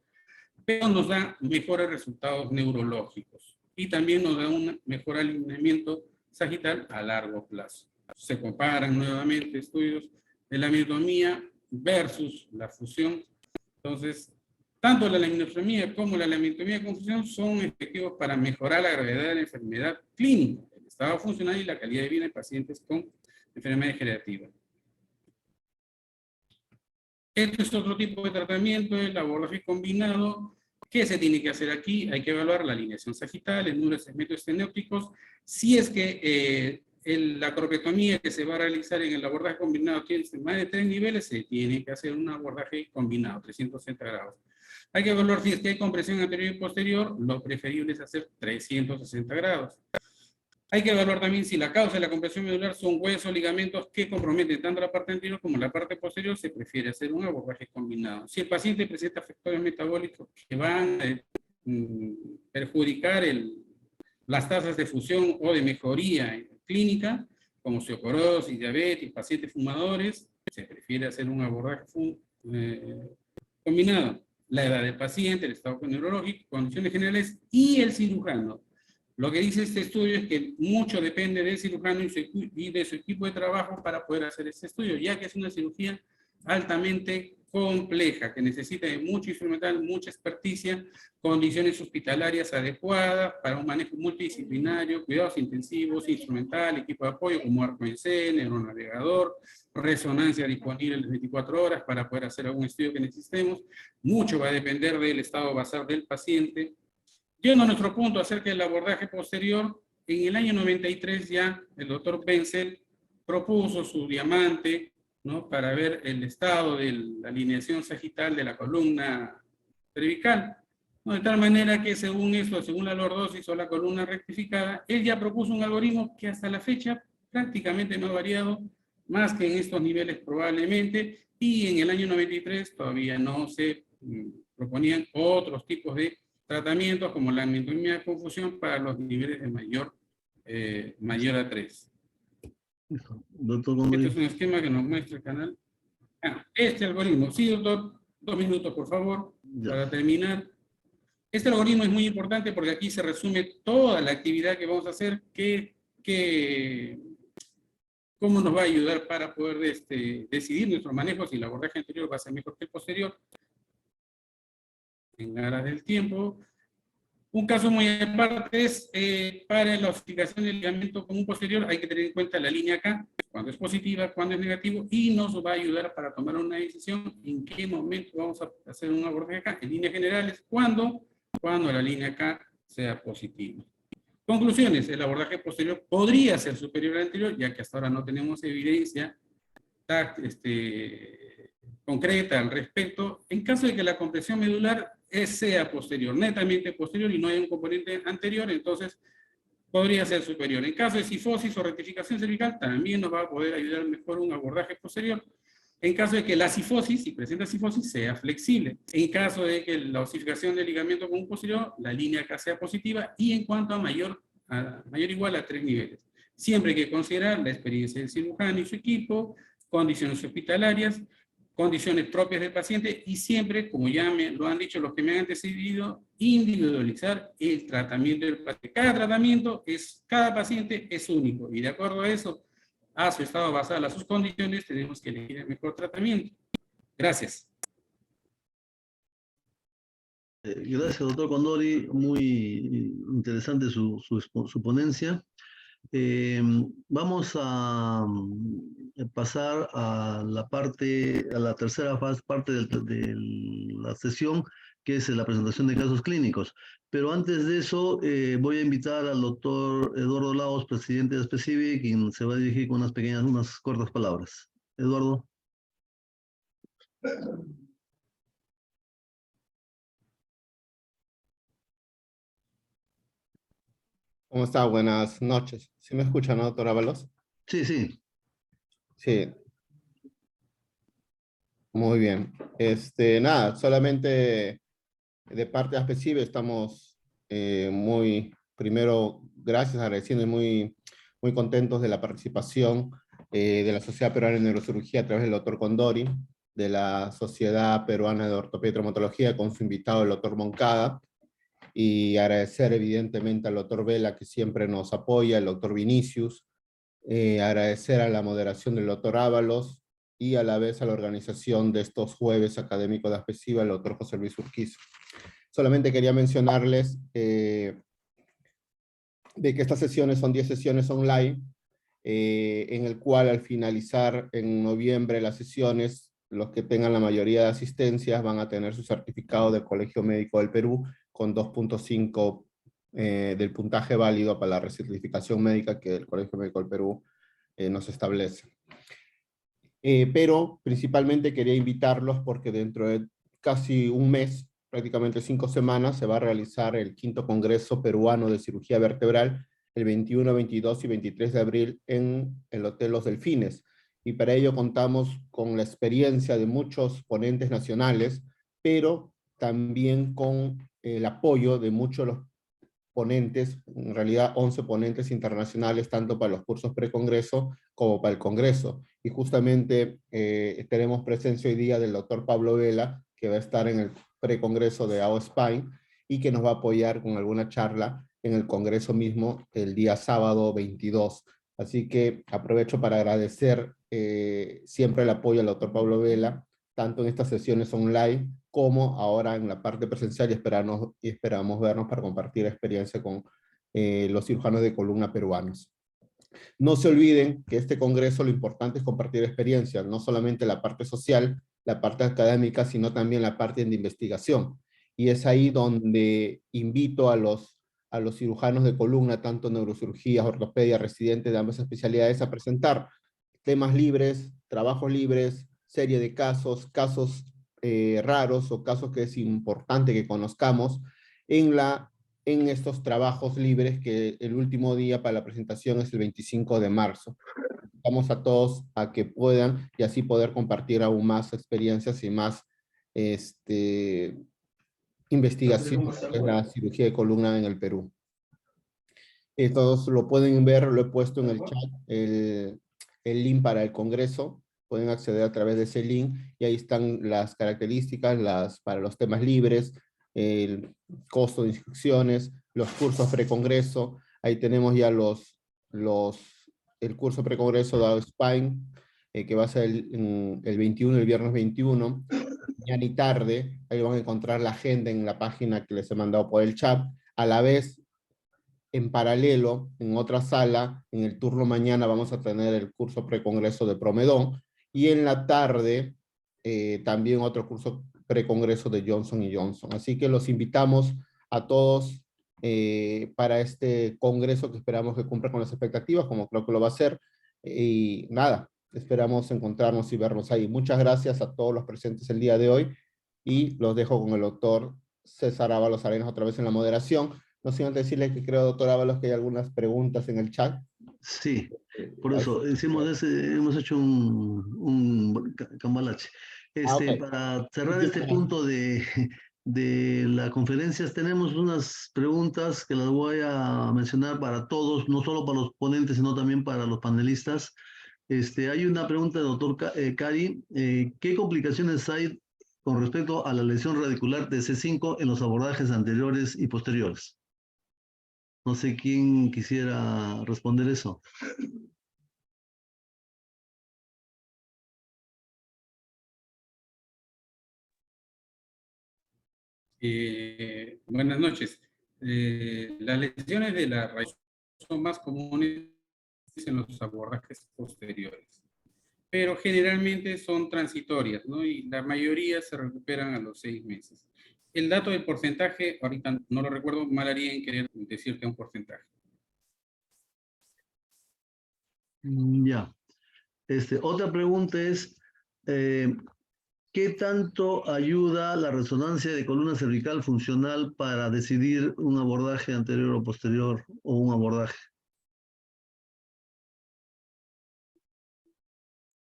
pero nos da mejores resultados neurológicos y también nos da un mejor alineamiento sagital a largo plazo. Se comparan nuevamente estudios de laminectomía versus la fusión. Entonces, tanto la laminectomía como la laminectomía con fusión son efectivos para mejorar la gravedad de la enfermedad clínica, el estado funcional y la calidad de vida en pacientes con enfermedad degenerativa. Este es otro tipo de tratamiento, el abordaje combinado. ¿Qué se tiene que hacer aquí? Hay que evaluar la alineación sagital, el número de segmentos estenópticos. Si es que la acropetomía que se va a realizar en el abordaje combinado tiene más de 3 niveles, se tiene que hacer un abordaje combinado, 360 grados. Hay que evaluar si es que hay compresión anterior y posterior, lo preferible es hacer 360 grados. Hay que evaluar también si la causa de la compresión medular son huesos o ligamentos que comprometen tanto la parte anterior como la parte posterior, se prefiere hacer un abordaje combinado. Si el paciente presenta factores metabólicos que van a perjudicar las tasas de fusión o de mejoría clínica, como osteoporosis, diabetes, pacientes fumadores, se prefiere hacer un abordaje combinado. La edad del paciente, el estado neurológico, condiciones generales y el cirujano. Lo que dice este estudio es que mucho depende del cirujano y de su equipo de trabajo para poder hacer este estudio, ya que es una cirugía altamente compleja, que necesita de mucho instrumental, mucha experticia, condiciones hospitalarias adecuadas para un manejo multidisciplinario, cuidados intensivos, instrumental, equipo de apoyo como arco en C, neuronavegador, resonancia disponible las 24 horas para poder hacer algún estudio que necesitemos. Mucho va a depender del estado basal del paciente. Yendo a nuestro punto acerca del abordaje posterior, en el año 93 ya el doctor Wenzel propuso su diamante, ¿no?, para ver el estado de la alineación sagital de la columna cervical, ¿no?, de tal manera que según eso, según la lordosis o la columna rectificada, él ya propuso un algoritmo que hasta la fecha prácticamente no ha variado, más que en estos niveles probablemente, y en el año 93 todavía no se proponían otros tipos de tratamientos como la laminectomía de confusión para los niveles de mayor a 3. Doctor Este es un esquema que nos muestra el canal. Este algoritmo, sí, doctor, 2 minutos por favor, para terminar. Este algoritmo es muy importante porque aquí se resume toda la actividad que vamos a hacer, cómo nos va a ayudar para poder decidir nuestro manejo, si el abordaje anterior va a ser mejor que el posterior. En aras del tiempo. Un caso muy aparte es para la osificación del ligamento común posterior, hay que tener en cuenta la línea K, cuando es positiva, cuando es negativo, y nos va a ayudar para tomar una decisión en qué momento vamos a hacer un abordaje K. En líneas generales, cuando la línea K sea positiva. Conclusiones: el abordaje posterior podría ser superior al anterior, ya que hasta ahora no tenemos evidencia concreta al respecto, en caso de que la compresión medular sea posterior, netamente posterior, y no hay un componente anterior, entonces podría ser superior. En caso de cifosis o rectificación cervical, también nos va a poder ayudar mejor un abordaje posterior. En caso de que la cifosis, si presenta cifosis, sea flexible. En caso de que la osificación del ligamento común posterior, la línea K sea positiva, y en cuanto a mayor o igual a 3 niveles. Siempre hay que considerar la experiencia del cirujano y su equipo, condiciones hospitalarias, condiciones propias del paciente, y siempre, como ya me lo han dicho los que me han antecedido, individualizar el tratamiento del paciente. Cada paciente es único, y de acuerdo a eso, a su estado basal, a sus condiciones, tenemos que elegir el mejor tratamiento. Gracias. Gracias, doctor Condori. Muy interesante su ponencia. Vamos a pasar a la tercera parte de la sesión, que es la presentación de casos clínicos. Pero antes de eso, voy a invitar al doctor Eduardo Laos, presidente de Specific, quien se va a dirigir con unas cortas palabras. Eduardo. ¿Cómo está? Buenas noches. ¿Sí me escucha, no, doctor Ábalos? Sí, sí. Sí. Muy bien. Nada, solamente de parte de ASPECIBE estamos primero, gracias, agradeciendo y muy contentos de la participación de la Sociedad Peruana de Neurocirugía a través del doctor Condori, de la Sociedad Peruana de Ortopedia y Traumatología con su invitado, el doctor Moncada, y agradecer evidentemente al doctor Vela, que siempre nos apoya, el doctor Vinicius, agradecer a la moderación del doctor Ábalos y a la vez a la organización de estos jueves académicos de ASPECIBE, el doctor José Luis Urquizo. Solamente quería mencionarles de que estas sesiones son 10 sesiones online, en el cual al finalizar en noviembre las sesiones, los que tengan la mayoría de asistencias van a tener su certificado del Colegio Médico del Perú con 2.5 del puntaje válido para la recertificación médica que el Colegio Médico del Perú nos establece. Pero principalmente quería invitarlos porque dentro de casi un mes, prácticamente 5 semanas, se va a realizar el 5º Congreso Peruano de Cirugía Vertebral el 21, 22 y 23 de abril en el Hotel Los Delfines. Y para ello contamos con la experiencia de muchos ponentes nacionales, pero también con el apoyo de muchos de los ponentes, en realidad 11 ponentes internacionales, tanto para los cursos pre-congreso como para el congreso. Y justamente tenemos presencia hoy día del doctor Pablo Vela, que va a estar en el pre-congreso de AO Spine y que nos va a apoyar con alguna charla en el congreso mismo el día sábado 22. Así que aprovecho para agradecer siempre el apoyo al doctor Pablo Vela, tanto en estas sesiones online como ahora en la parte presencial, y esperamos vernos para compartir experiencia con los cirujanos de columna peruanos. No se olviden que este congreso lo importante es compartir experiencias, no solamente la parte social, la parte académica, sino también la parte de investigación. Y es ahí donde invito a los cirujanos de columna, tanto neurocirugía, ortopedia, residentes de ambas especialidades, a presentar temas libres, trabajos libres, serie de casos raros o casos que es importante que conozcamos en estos trabajos libres, que el último día para la presentación es el 25 de marzo. Invitamos a todos a que puedan y así poder compartir aún más experiencias y más investigación en la cirugía de columna en el Perú. Todos lo pueden ver, lo he puesto en el chat, el link para el congreso. Pueden acceder a través de ese link y ahí están las características para los temas libres, el costo de inscripciones, los cursos pre-congreso. Ahí tenemos ya el curso pre-congreso de Spine, que va a ser el 21, el viernes 21, mañana y tarde. Ahí van a encontrar la agenda en la página que les he mandado por el chat. A la vez, en paralelo, en otra sala, en el turno mañana vamos a tener el curso precongreso de Promedón, y en la tarde también otro curso precongreso de Johnson & Johnson. Así que los invitamos a todos para este congreso que esperamos que cumpla con las expectativas, como creo que lo va a hacer. Y nada, esperamos encontrarnos y vernos ahí. Muchas gracias a todos los presentes el día de hoy, y los dejo con el doctor César Ábalos Arenas otra vez en la moderación. No sin antes decirles que creo, doctor Ábalos, que hay algunas preguntas en el chat. Sí, por eso hemos hecho un cambalache. Ok. Para cerrar este punto de las conferencias, tenemos unas preguntas que las voy a mencionar para todos, no solo para los ponentes, sino también para los panelistas. Hay una pregunta del doctor Cari. ¿Qué complicaciones hay con respecto a la lesión radicular de C5 en los abordajes anteriores y posteriores? No sé quién quisiera responder eso. Buenas noches. Las lesiones de la raíz son más comunes en los abordajes posteriores. pero generalmente son transitorias, ¿no? Y la mayoría se recuperan a los 6 meses. El dato del porcentaje, ahorita no lo recuerdo, mal haría en querer decirte un porcentaje. Ya. Otra pregunta es, ¿qué tanto ayuda la resonancia de columna cervical funcional para decidir un abordaje anterior o posterior o un abordaje?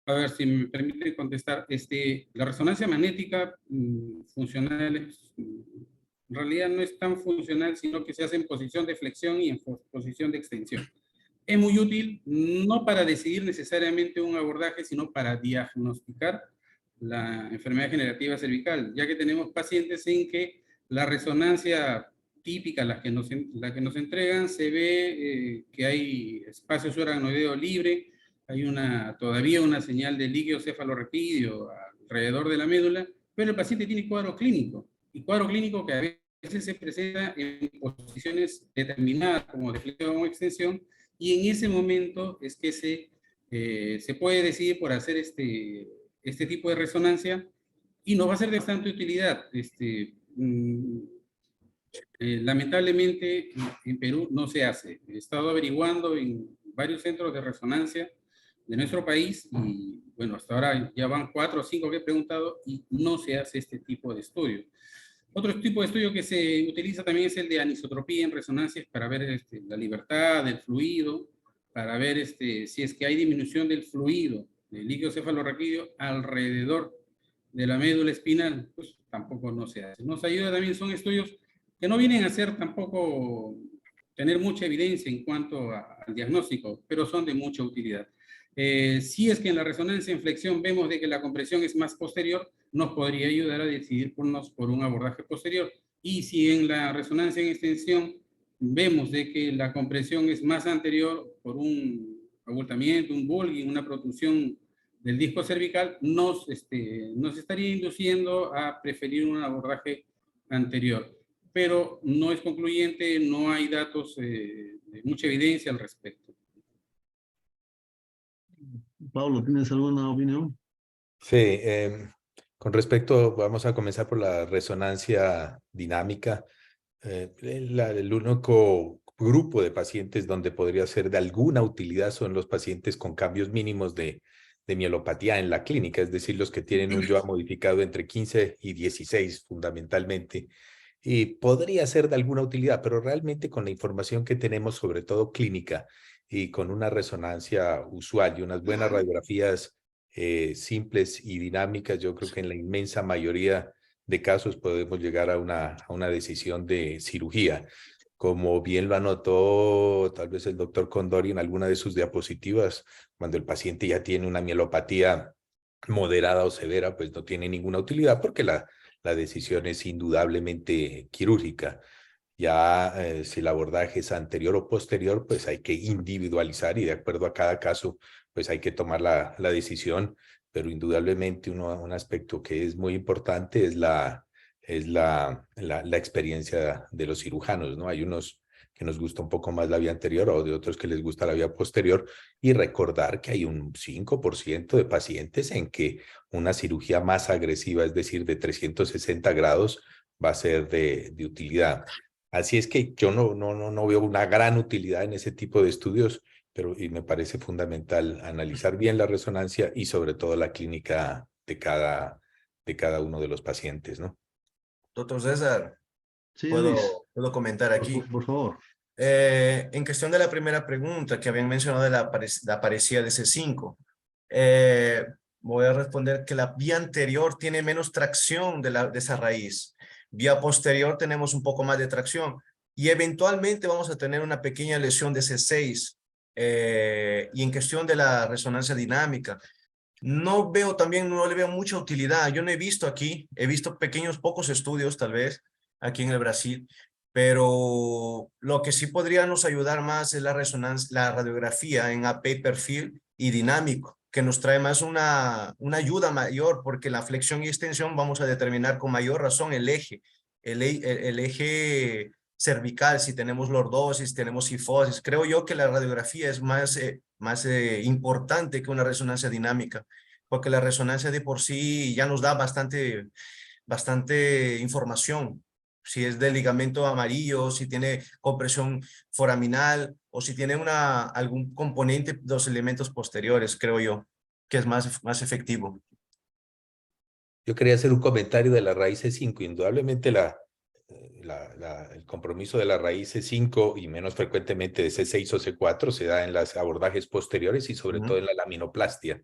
A ver, si me permite contestar, la resonancia magnética funcional en realidad no es tan funcional, sino que se hace en posición de flexión y en posición de extensión. Es muy útil, no para decidir necesariamente un abordaje, sino para diagnosticar la enfermedad degenerativa cervical, ya que tenemos pacientes en que la resonancia típica, la que nos entregan, se ve que hay espacio subaracnoideo libre, hay todavía una señal de líquido cefalorraquídeo alrededor de la médula, pero el paciente tiene cuadro clínico, y cuadro clínico que a veces se presenta en posiciones determinadas como de flexión o extensión, y en ese momento es que se puede decidir por hacer este tipo de resonancia, y nos va a ser de bastante utilidad. Lamentablemente en Perú no se hace. He estado averiguando en varios centros de resonancia de nuestro país y bueno, hasta ahora ya van 4 o 5 que he preguntado y no se hace este tipo de estudio. Otro tipo de estudio que se utiliza también es el de anisotropía en resonancias para ver la libertad del fluido, para ver si es que hay disminución del fluido, del líquido cefalorraquídeo alrededor de la médula espinal, pues tampoco no se hace. Nos ayuda también, son estudios que no vienen a ser tampoco tener mucha evidencia en cuanto al diagnóstico, pero son de mucha utilidad. Si es que en la resonancia en flexión vemos de que la compresión es más posterior, nos podría ayudar a decidir por un abordaje posterior. Y si en la resonancia en extensión vemos de que la compresión es más anterior por un abultamiento, un bulging, una protrusión del disco cervical, nos estaría induciendo a preferir un abordaje anterior. Pero no es concluyente, no hay datos de mucha evidencia al respecto. Pablo, ¿tienes alguna opinión? Sí, con respecto, vamos a comenzar por la resonancia dinámica. El único grupo de pacientes donde podría ser de alguna utilidad son los pacientes con cambios mínimos de mielopatía en la clínica, es decir, los que tienen un YOA modificado entre 15 y 16 fundamentalmente. Y podría ser de alguna utilidad, pero realmente con la información que tenemos, sobre todo clínica, y con una resonancia usual y unas buenas radiografías simples y dinámicas, yo creo que en la inmensa mayoría de casos podemos llegar a una decisión de cirugía. Como bien lo anotó tal vez el doctor Condori en alguna de sus diapositivas, cuando el paciente ya tiene una mielopatía moderada o severa, pues no tiene ninguna utilidad porque la decisión es indudablemente quirúrgica. Ya si el abordaje es anterior o posterior, pues hay que individualizar y de acuerdo a cada caso, pues hay que tomar la decisión, pero indudablemente un aspecto que es muy importante es la experiencia de los cirujanos, ¿no? Hay unos que nos gusta un poco más la vía anterior o de otros que les gusta la vía posterior y recordar que hay un 5% de pacientes en que una cirugía más agresiva, es decir, de 360 grados, va a ser de utilidad. Así es que yo no veo una gran utilidad en ese tipo de estudios, pero y me parece fundamental analizar bien la resonancia y sobre todo la clínica de cada uno de los pacientes, ¿no? Doctor César, Sí, Luis, puedo comentar aquí. por favor. En cuestión de la primera pregunta que habían mencionado de la parecida de C5, voy a responder que la vía anterior tiene menos tracción de esa raíz. Vía posterior tenemos un poco más de tracción y eventualmente vamos a tener una pequeña lesión de C6. Y en cuestión de la resonancia dinámica, no le veo mucha utilidad. Yo no he visto aquí, he visto pocos estudios tal vez aquí en el Brasil, pero lo que sí podría nos ayudar más es la resonancia, la radiografía en AP perfil y dinámico, que nos trae más una ayuda mayor, porque la flexión y extensión vamos a determinar con mayor razón el eje cervical, si tenemos lordosis, tenemos cifosis. Creo yo que la radiografía es más importante que una resonancia dinámica, porque la resonancia de por sí ya nos da bastante información. Si es de ligamento amarillo, si tiene compresión foraminal o si tiene algún componente de los elementos posteriores, creo yo, que es más efectivo. Yo quería hacer un comentario de la raíz C5. Indudablemente el compromiso de la raíz C5 y menos frecuentemente de C6 o C4 se da en los abordajes posteriores y sobre todo en la laminoplastia.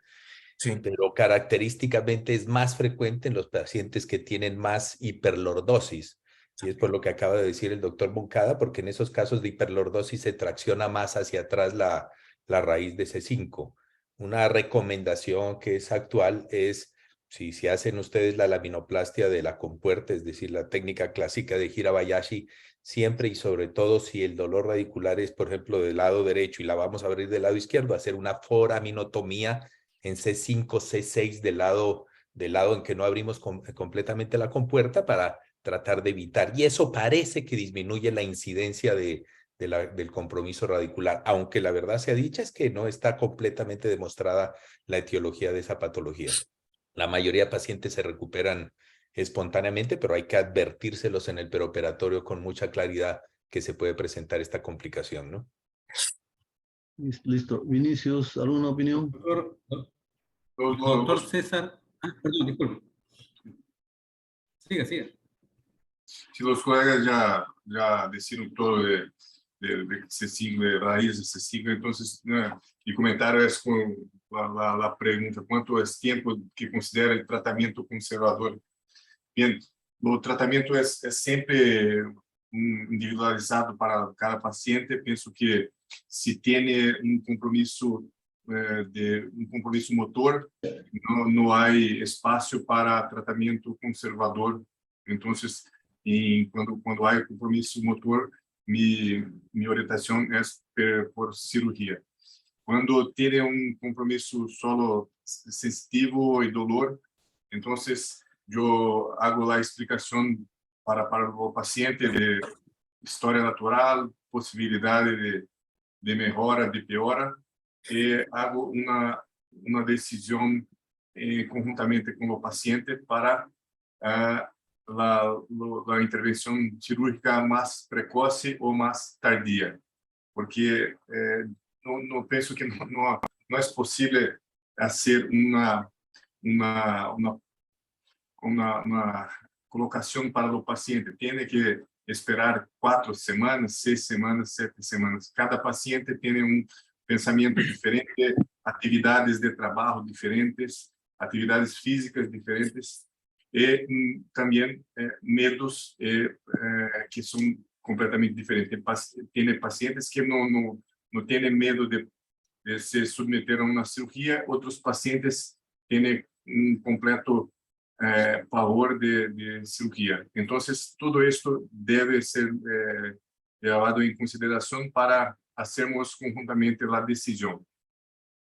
Sí. Pero característicamente es más frecuente en los pacientes que tienen más hiperlordosis. Y es por lo que acaba de decir el doctor Moncada, porque en esos casos de hiperlordosis se tracciona más hacia atrás la raíz de C5. Una recomendación que es actual es, si hacen ustedes la laminoplastia de la compuerta, es decir, la técnica clásica de Hirabayashi, siempre y sobre todo si el dolor radicular es, por ejemplo, del lado derecho y la vamos a abrir del lado izquierdo, hacer una foraminotomía en C5, C6 del lado en que no abrimos completamente la compuerta para tratar de evitar. Y eso parece que disminuye la incidencia del compromiso radicular, aunque la verdad sea dicha es que no está completamente demostrada la etiología de esa patología. La mayoría de pacientes se recuperan espontáneamente, pero hay que advertírselos en el peroperatorio con mucha claridad que se puede presentar esta complicación, ¿no? Listo. Vinicius, ¿alguna opinión? Doctor César. Perdón, disculpe. Siga. Si los colegas ya decían todo de C5, de raíz de C5, entonces, mi comentario es con la pregunta, ¿cuánto es tiempo que considera el tratamiento conservador? Bien, el tratamiento es siempre individualizado para cada paciente. Pienso que si tiene un compromiso motor, no hay espacio para tratamiento conservador. Entonces, cuando hay compromiso motor, mi orientación es por cirugía. Cuando tiene un compromiso solo sensitivo y dolor, entonces yo hago la explicación para el paciente de historia natural, posibilidad de mejora, de peora, y hago una decisión conjuntamente con el paciente para la intervención quirúrgica más precoce o más tardía, porque no pienso que no es posible hacer una colocación para el paciente. Tiene que esperar 4 semanas, 6 semanas, 7 semanas. Cada paciente tiene un pensamiento diferente, actividades de trabajo diferentes, actividades físicas diferentes y también medos que son completamente diferentes. Tiene pacientes que no tienen miedo de se someter a una cirugía, otros pacientes tienen un completo pavor de cirugía. Entonces, todo esto debe ser llevado en consideración para hacernos conjuntamente la decisión.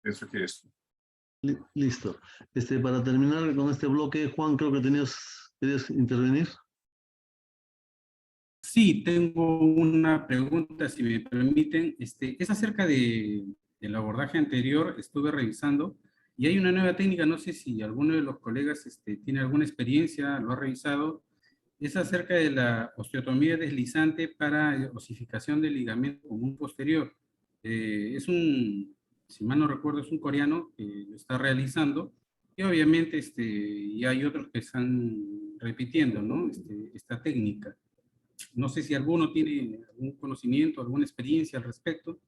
Pienso que esto. Listo. Para terminar con este bloque, Juan, creo que querías intervenir. Sí, tengo una pregunta, si me permiten. Es acerca del abordaje anterior, estuve revisando, y hay una nueva técnica, no sé si alguno de los colegas tiene alguna experiencia, lo ha revisado, es acerca de la osteotomía deslizante para osificación del ligamento común posterior. Si mal no recuerdo, es un coreano que lo está realizando, y obviamente y hay otros que están repitiendo, ¿no? Esta técnica. No sé si alguno tiene algún conocimiento, alguna experiencia al respecto.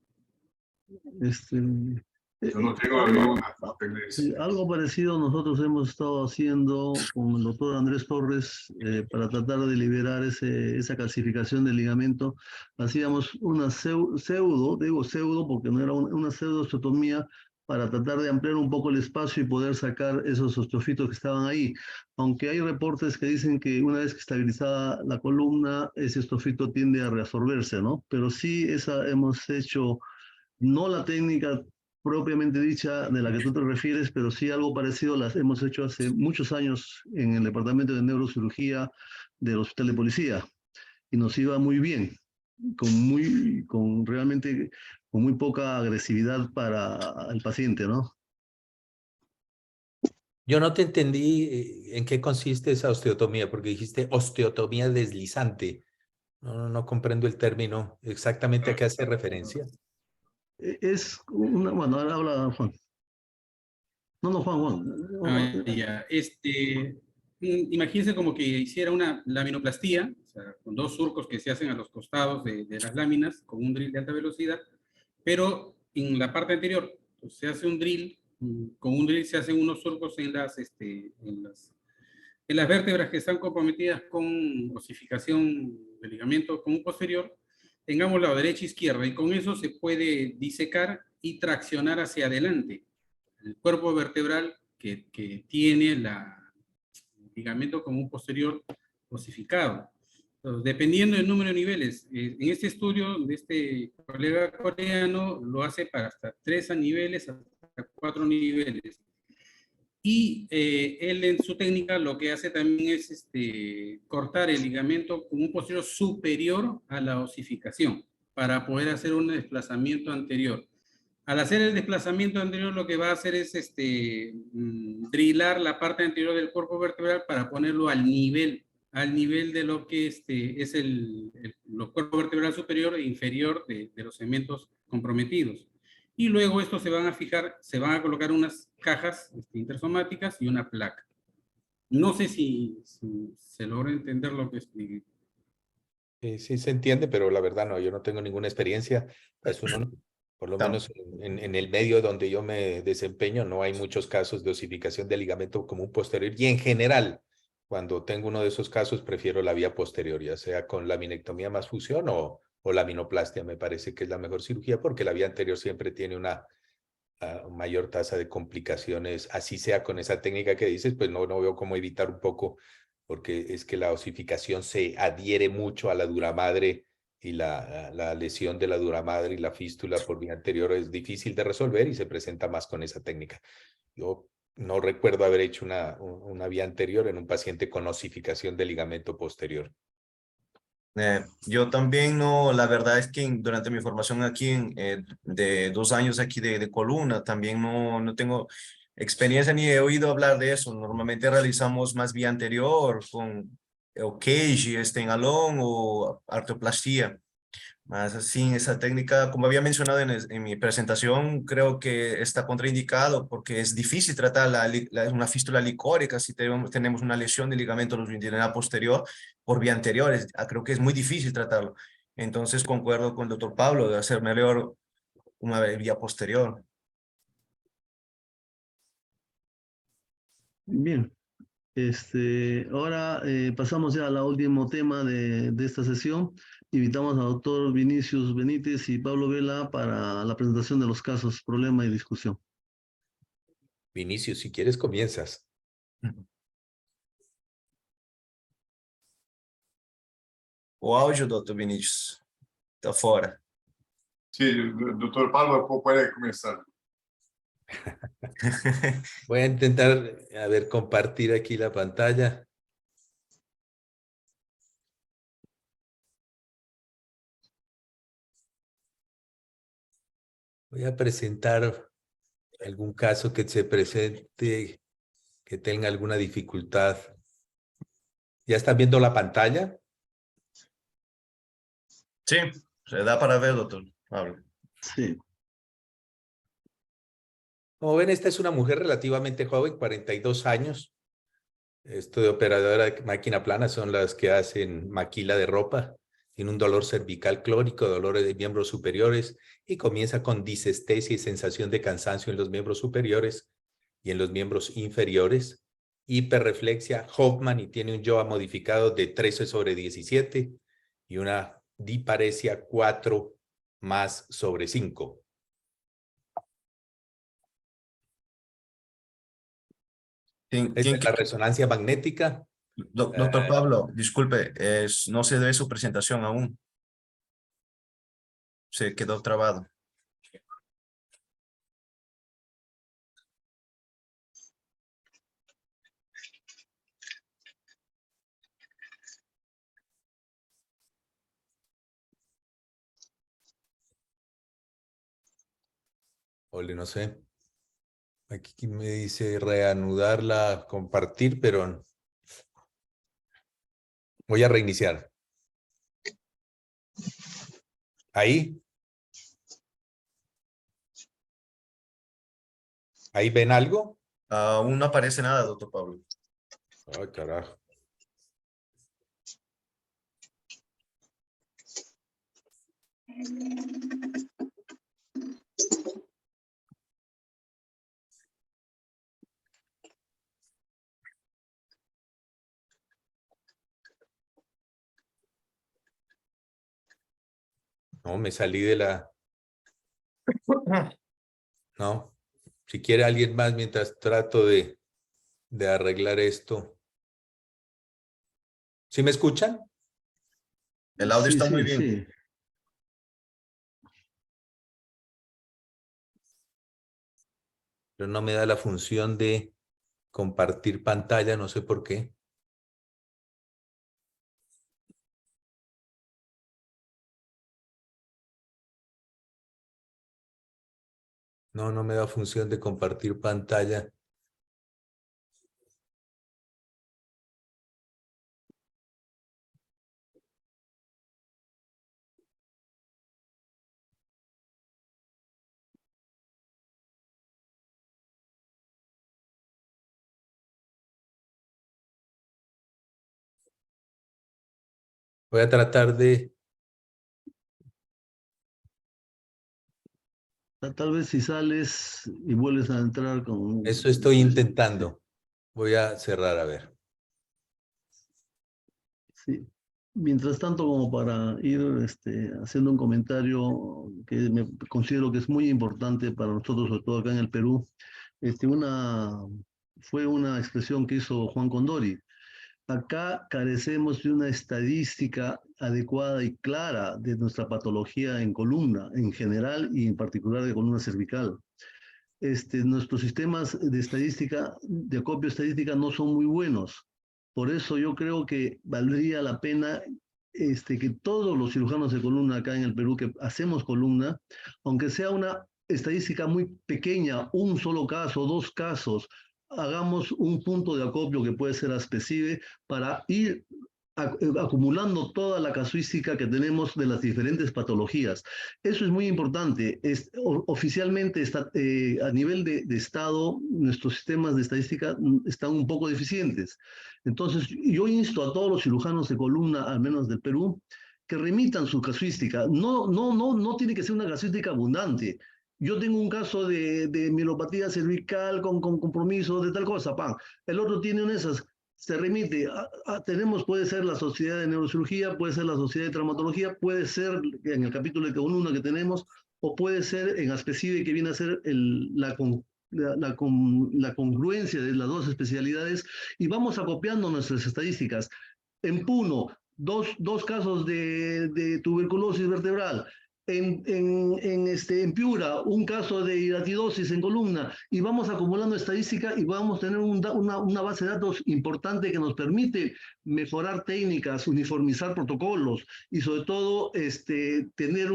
Yo no tengo ninguna experiencia. Algo parecido nosotros hemos estado haciendo con el doctor Andrés Torres para tratar de liberar esa calcificación del ligamento. Hacíamos una digo pseudo porque no era una pseudo-osteotomía para tratar de ampliar un poco el espacio y poder sacar esos osteofitos que estaban ahí. Aunque hay reportes que dicen que una vez que estabilizada la columna, ese osteofito tiende a reabsorberse, ¿no? Pero sí hemos hecho, no la técnica propiamente dicha de la que tú te refieres, pero sí algo parecido las hemos hecho hace muchos años en el departamento de neurocirugía del Hospital de Policía y nos iba muy bien. realmente con muy poca agresividad para el paciente, ¿no? Yo no te entendí en qué consiste esa osteotomía, porque dijiste osteotomía deslizante. No comprendo el término. ¿Exactamente a qué hace referencia? Es una, bueno, ahora habla Juan. No, Juan. Ya, imagínense como que hiciera una laminoplastía, o sea, con dos surcos que se hacen a los costados de las láminas, con un drill de alta velocidad, pero en la parte anterior pues, se hace un drill, con un drill se hacen unos surcos en las vértebras que están comprometidas con osificación del ligamento común posterior, tengamos la derecha e izquierda, y con eso se puede disecar y traccionar hacia adelante el cuerpo vertebral que tiene el ligamento común posterior osificado. Entonces, dependiendo del número de niveles, en este estudio de este colega coreano lo hace para hasta 3 niveles, hasta 4 niveles. Y él en su técnica lo que hace también es cortar el ligamento común posterior superior a la osificación para poder hacer un desplazamiento anterior. Al hacer el desplazamiento anterior, lo que va a hacer es drilar la parte anterior del cuerpo vertebral para ponerlo al nivel de lo que es los cuerpos vertebral superior e inferior de los segmentos comprometidos. Y luego estos se van a fijar, se van a colocar unas cajas intersomáticas y una placa. No sé si se logra entender lo que expliqué. Sí se entiende, pero la verdad no, yo no tengo ninguna experiencia. Pues uno, por lo Tam- menos en el medio donde yo me desempeño, no hay muchos casos de osificación del ligamento común posterior. Y en general, cuando tengo uno de esos casos, prefiero la vía posterior, ya sea con laminectomía más fusión o laminoplastia. Me parece que es la mejor cirugía porque la vía anterior siempre tiene una mayor tasa de complicaciones, así sea con esa técnica que dices, pues no veo cómo evitar un poco, porque es que la osificación se adhiere mucho a la dura madre y la lesión de la dura madre y la fístula por vía anterior es difícil de resolver y se presenta más con esa técnica. Yo no recuerdo haber hecho una vía anterior en un paciente con osificación del ligamento posterior. Yo también no, la verdad es que durante mi formación aquí de 2 años aquí de columna, también no tengo experiencia ni he oído hablar de eso. Normalmente realizamos más vía anterior con o cage, en alón o artroplastía. Más así, esa técnica, como había mencionado en mi presentación, creo que está contraindicado porque es difícil tratar una fístula licórica si tenemos una lesión del ligamento longitudinal posterior por vía anterior. Creo que es muy difícil tratarlo. Entonces concuerdo con el doctor Pablo de hacer mejor una vía posterior. Bien. Ahora pasamos ya al último tema de esta sesión. Invitamos al doctor Vinicius Benítez y Pablo Vela para la presentación de los casos, problema y discusión. Vinicius, si quieres comienzas. O áudio, doutor Vinícius, está fora. Sí, doctor Pablo puede comenzar. Voy a intentar, a ver, compartir aquí la pantalla. Voy a presentar algún caso que se presente, que tenga alguna dificultad. ¿Ya están viendo la pantalla? Sí, se da para ver, doctor Pablo. Sí. Como ven, esta es una mujer relativamente joven, 42 años. Esto de operadora de máquina plana son las que hacen maquila de ropa. Tiene un dolor cervical crónico, dolores de miembros superiores y comienza con disestesia y sensación de cansancio en los miembros superiores y en los miembros inferiores. Hiperreflexia Hoffman y tiene un YOA modificado de 13/17 y una diparesia 4+/5. Esta es la resonancia magnética. Doctor Pablo, disculpe, no se debe su presentación aún. Se quedó trabado. Ole, no sé. Aquí me dice reanudarla, compartir, pero voy a reiniciar. Ahí. ¿Ahí ven algo? Aún no aparece nada, doctor Pablo. Ay, carajo. No, me salí de la... No. Si quiere alguien más mientras trato de arreglar esto. ¿Sí me escuchan? El audio está muy bien. Sí. Pero no me da la función de compartir pantalla, no sé por qué. No, no me da función de compartir pantalla. Voy a tratar de... Tal vez si sales y vuelves a entrar con... Eso estoy intentando. Voy a cerrar a ver. Sí. Mientras tanto, como para ir haciendo un comentario que me considero que es muy importante para nosotros, sobre todo acá en el Perú, fue una expresión que hizo Juan Condori. Acá carecemos de una estadística adecuada y clara de nuestra patología en columna, en general y en particular de columna cervical. Nuestros sistemas de estadística, de acopio estadística, no son muy buenos. Por eso yo creo que valdría la pena que todos los cirujanos de columna acá en el Perú que hacemos columna, aunque sea una estadística muy pequeña, un solo caso, 2 casos, hagamos un punto de acopio que puede ser ASPECIBE para ir acumulando toda la casuística que tenemos de las diferentes patologías. Eso es muy importante. Oficialmente a nivel de Estado, nuestros sistemas de estadística están un poco deficientes. Entonces, yo insto a todos los cirujanos de columna, al menos del Perú, que remitan su casuística. No tiene que ser una casuística abundante. Yo tengo un caso de mielopatía cervical con compromiso de tal cosa, pan. El otro tiene una de esas. Se remite, puede ser la Sociedad de Neurocirugía, puede ser la Sociedad de Traumatología, puede ser en el capítulo de columna que tenemos, o puede ser en ASPECIBE, que viene a ser la congruencia de las dos especialidades, y vamos acopiando nuestras estadísticas. En Puno, dos casos de tuberculosis vertebral. En Piura, un caso de hidatidosis en columna, y vamos acumulando estadística y vamos a tener una base de datos importante que nos permite mejorar técnicas, uniformizar protocolos y sobre todo tener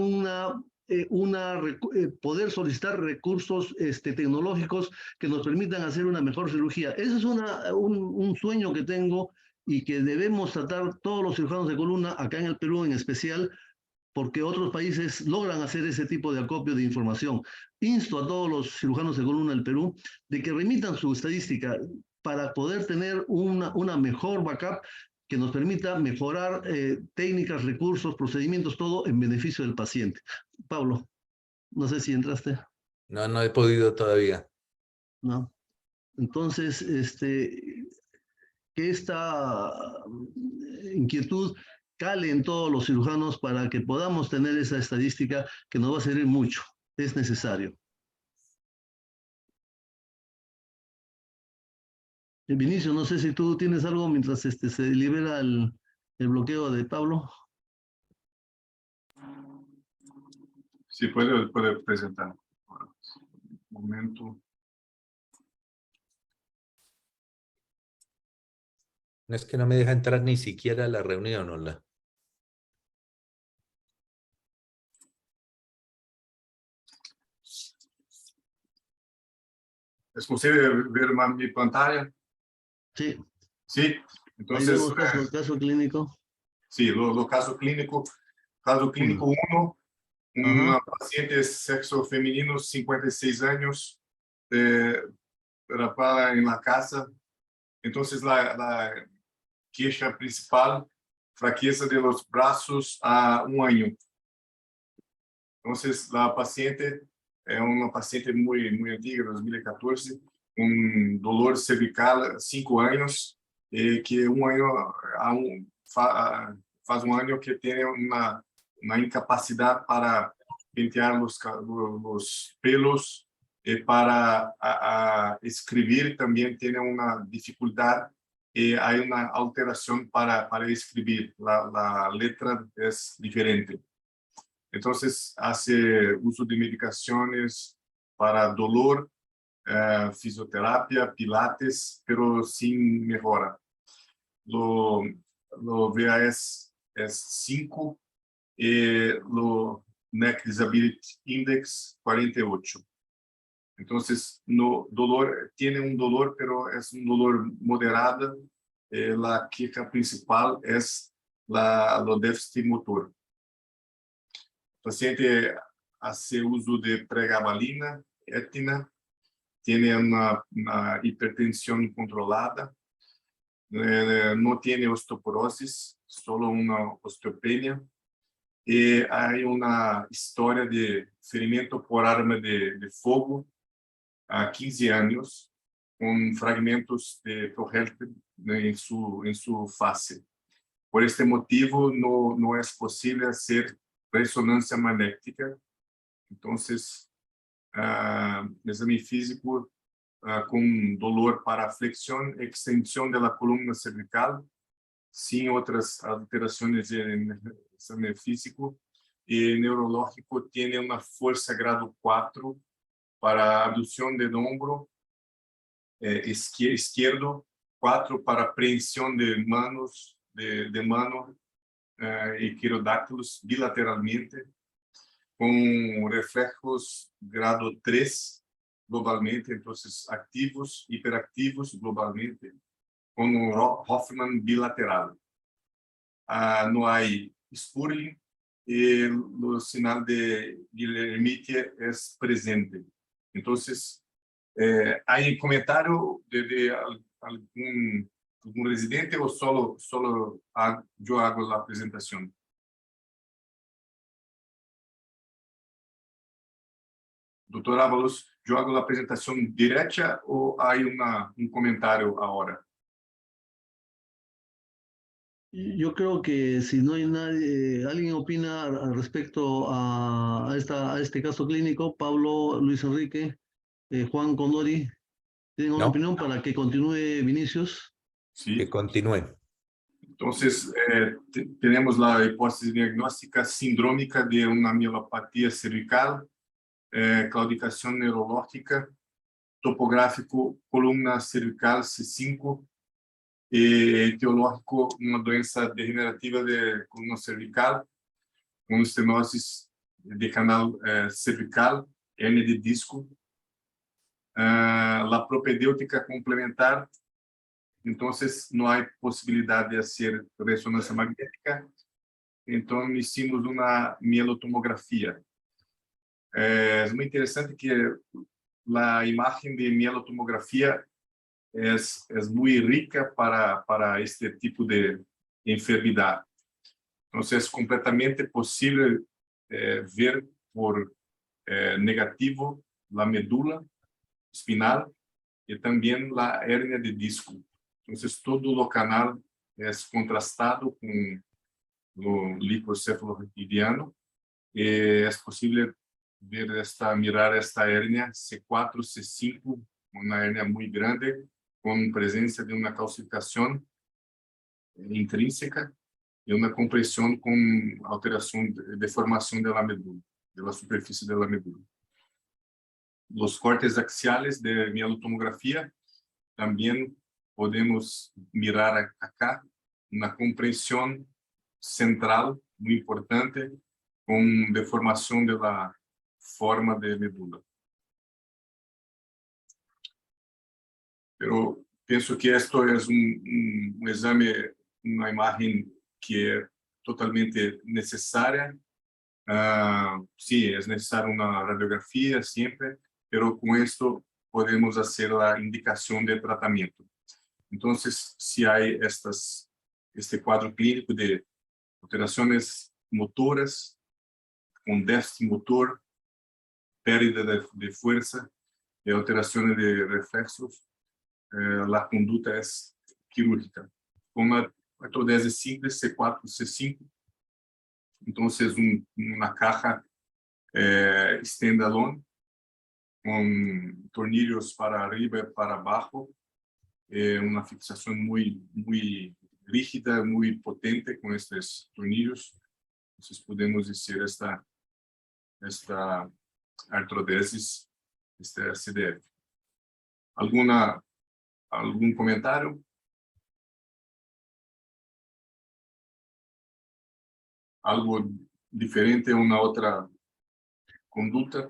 poder solicitar recursos tecnológicos que nos permitan hacer una mejor cirugía. Ese es un sueño que tengo y que debemos tratar todos los cirujanos de columna, acá en el Perú en especial, porque otros países logran hacer ese tipo de acopio de información. Insto a todos los cirujanos de columna del Perú de que remitan su estadística para poder tener una mejor backup que nos permita mejorar técnicas, recursos, procedimientos, todo en beneficio del paciente. Pablo, no sé si entraste. No, no he podido todavía. ¿No? Entonces, que esta inquietud cale en todos los cirujanos para que podamos tener esa estadística que nos va a servir mucho. Es necesario. Vinicio, no sé si tú tienes algo mientras se libera el bloqueo de Pablo. Sí, puede presentar. Un momento. No es que no me deja entrar ni siquiera a la reunión, hola. ¿Es posible ver mi pantalla? Sí, Sí. ahí Entonces, vemos caso clínico. sí, lo caso clínico 1, una Ajá. paciente sexo femenino, 56 años, rapada en la casa. Entonces, la queja principal, fraqueza de los brazos a 1 año. Entonces, la paciente es una paciente muy antigua, 2014, un dolor cervical 5 años, que 1 año, faz 1 año que tiene una incapacidad para pentear los pelos, para escribir también tiene una dificultad, hay una alteración para escribir, la letra es diferente. Entonces, hace uso de medicaciones para dolor, fisioterapia, pilates, pero sin mejora. Lo VAS es 5 y lo Neck Disability Index 48. Entonces, no dolor, tiene un dolor, pero es un dolor moderado. La queja principal es lo déficit motor. O paciente hace uso de pregabalina, etina, tiene una hipertensión controlada, no tiene osteoporosis, solo una osteopenia. Y hay una historia de ferimento por arma de fuego a 15 años, con fragmentos de projétil en su fase. Por este motivo, no es posible hacer resonancia magnética. Entonces, exame físico con dolor para flexión, extensión de la columna cervical, sin otras alteraciones en exame físico. Y neurológico tiene una fuerza grado 4 para abducción del hombro izquierdo, 4 para aprehensión de manos, de mano y quirodáctilos bilateralmente, con reflejos grado 3 globalmente, entonces activos, hiperactivos globalmente, con un Hoffman bilateral. No hay Spurling y el sinal de Guillermitia es presente. Entonces, ¿hay comentario de algún residente o solo yo hago la presentación? Doctor Ábalos, ¿yo hago la presentación directa o hay un comentario ahora? Yo creo que si no hay nadie, alguien opina al respecto a este caso clínico, Pablo, Luis Enrique, Juan Condori, ¿tienen una No, opinión para que continúe Vinicius? Sí. que continúen. Entonces, tenemos la hipótesis diagnóstica sindrómica de una mielopatía cervical, claudicación neurológica, topográfico columna cervical C5, etiológico una doença degenerativa de columna cervical, con estenosis de canal cervical, hernia de disco, la propedêutica complementar. Entonces, no hay posibilidad de hacer resonancia magnética. Entonces, hicimos una mielotomografía. Es muy interesante que la imagen de mielotomografía es muy rica para este tipo de enfermedad. Entonces, es completamente posible ver por negativo la médula espinal y también la hernia de disco. Entonces, todo lo canal es contrastado con lo licocefalorraquidiano. Es posible mirar esta hernia C4, C5, una hernia muy grande, con presencia de una calcificación intrínseca y una compresión con alteración, deformación de la médula, de la superficie de la médula. Los cortes axiales de mielotomografía también podemos mirar acá una comprensión central muy importante con deformación de la forma de médula. Pero penso que esto es un exame, una imagen que es totalmente necesaria. Sí, es necesaria una radiografía siempre, pero con esto podemos hacer la indicación de tratamiento. Entonces, si hay este cuadro clínico de alteraciones motoras, con déficit motor, pérdida de fuerza y alteraciones de reflejos, la conducta es quirúrgica. Con una artrodese simple C4, C5, entonces una caja stand-alone con tornillos para arriba y para abajo, una fixación muy rígida, muy potente con estos tornillos. Entonces podemos decir esta artrodesis, este CDF. ¿Algún comentario? ¿Algo diferente a una otra conducta?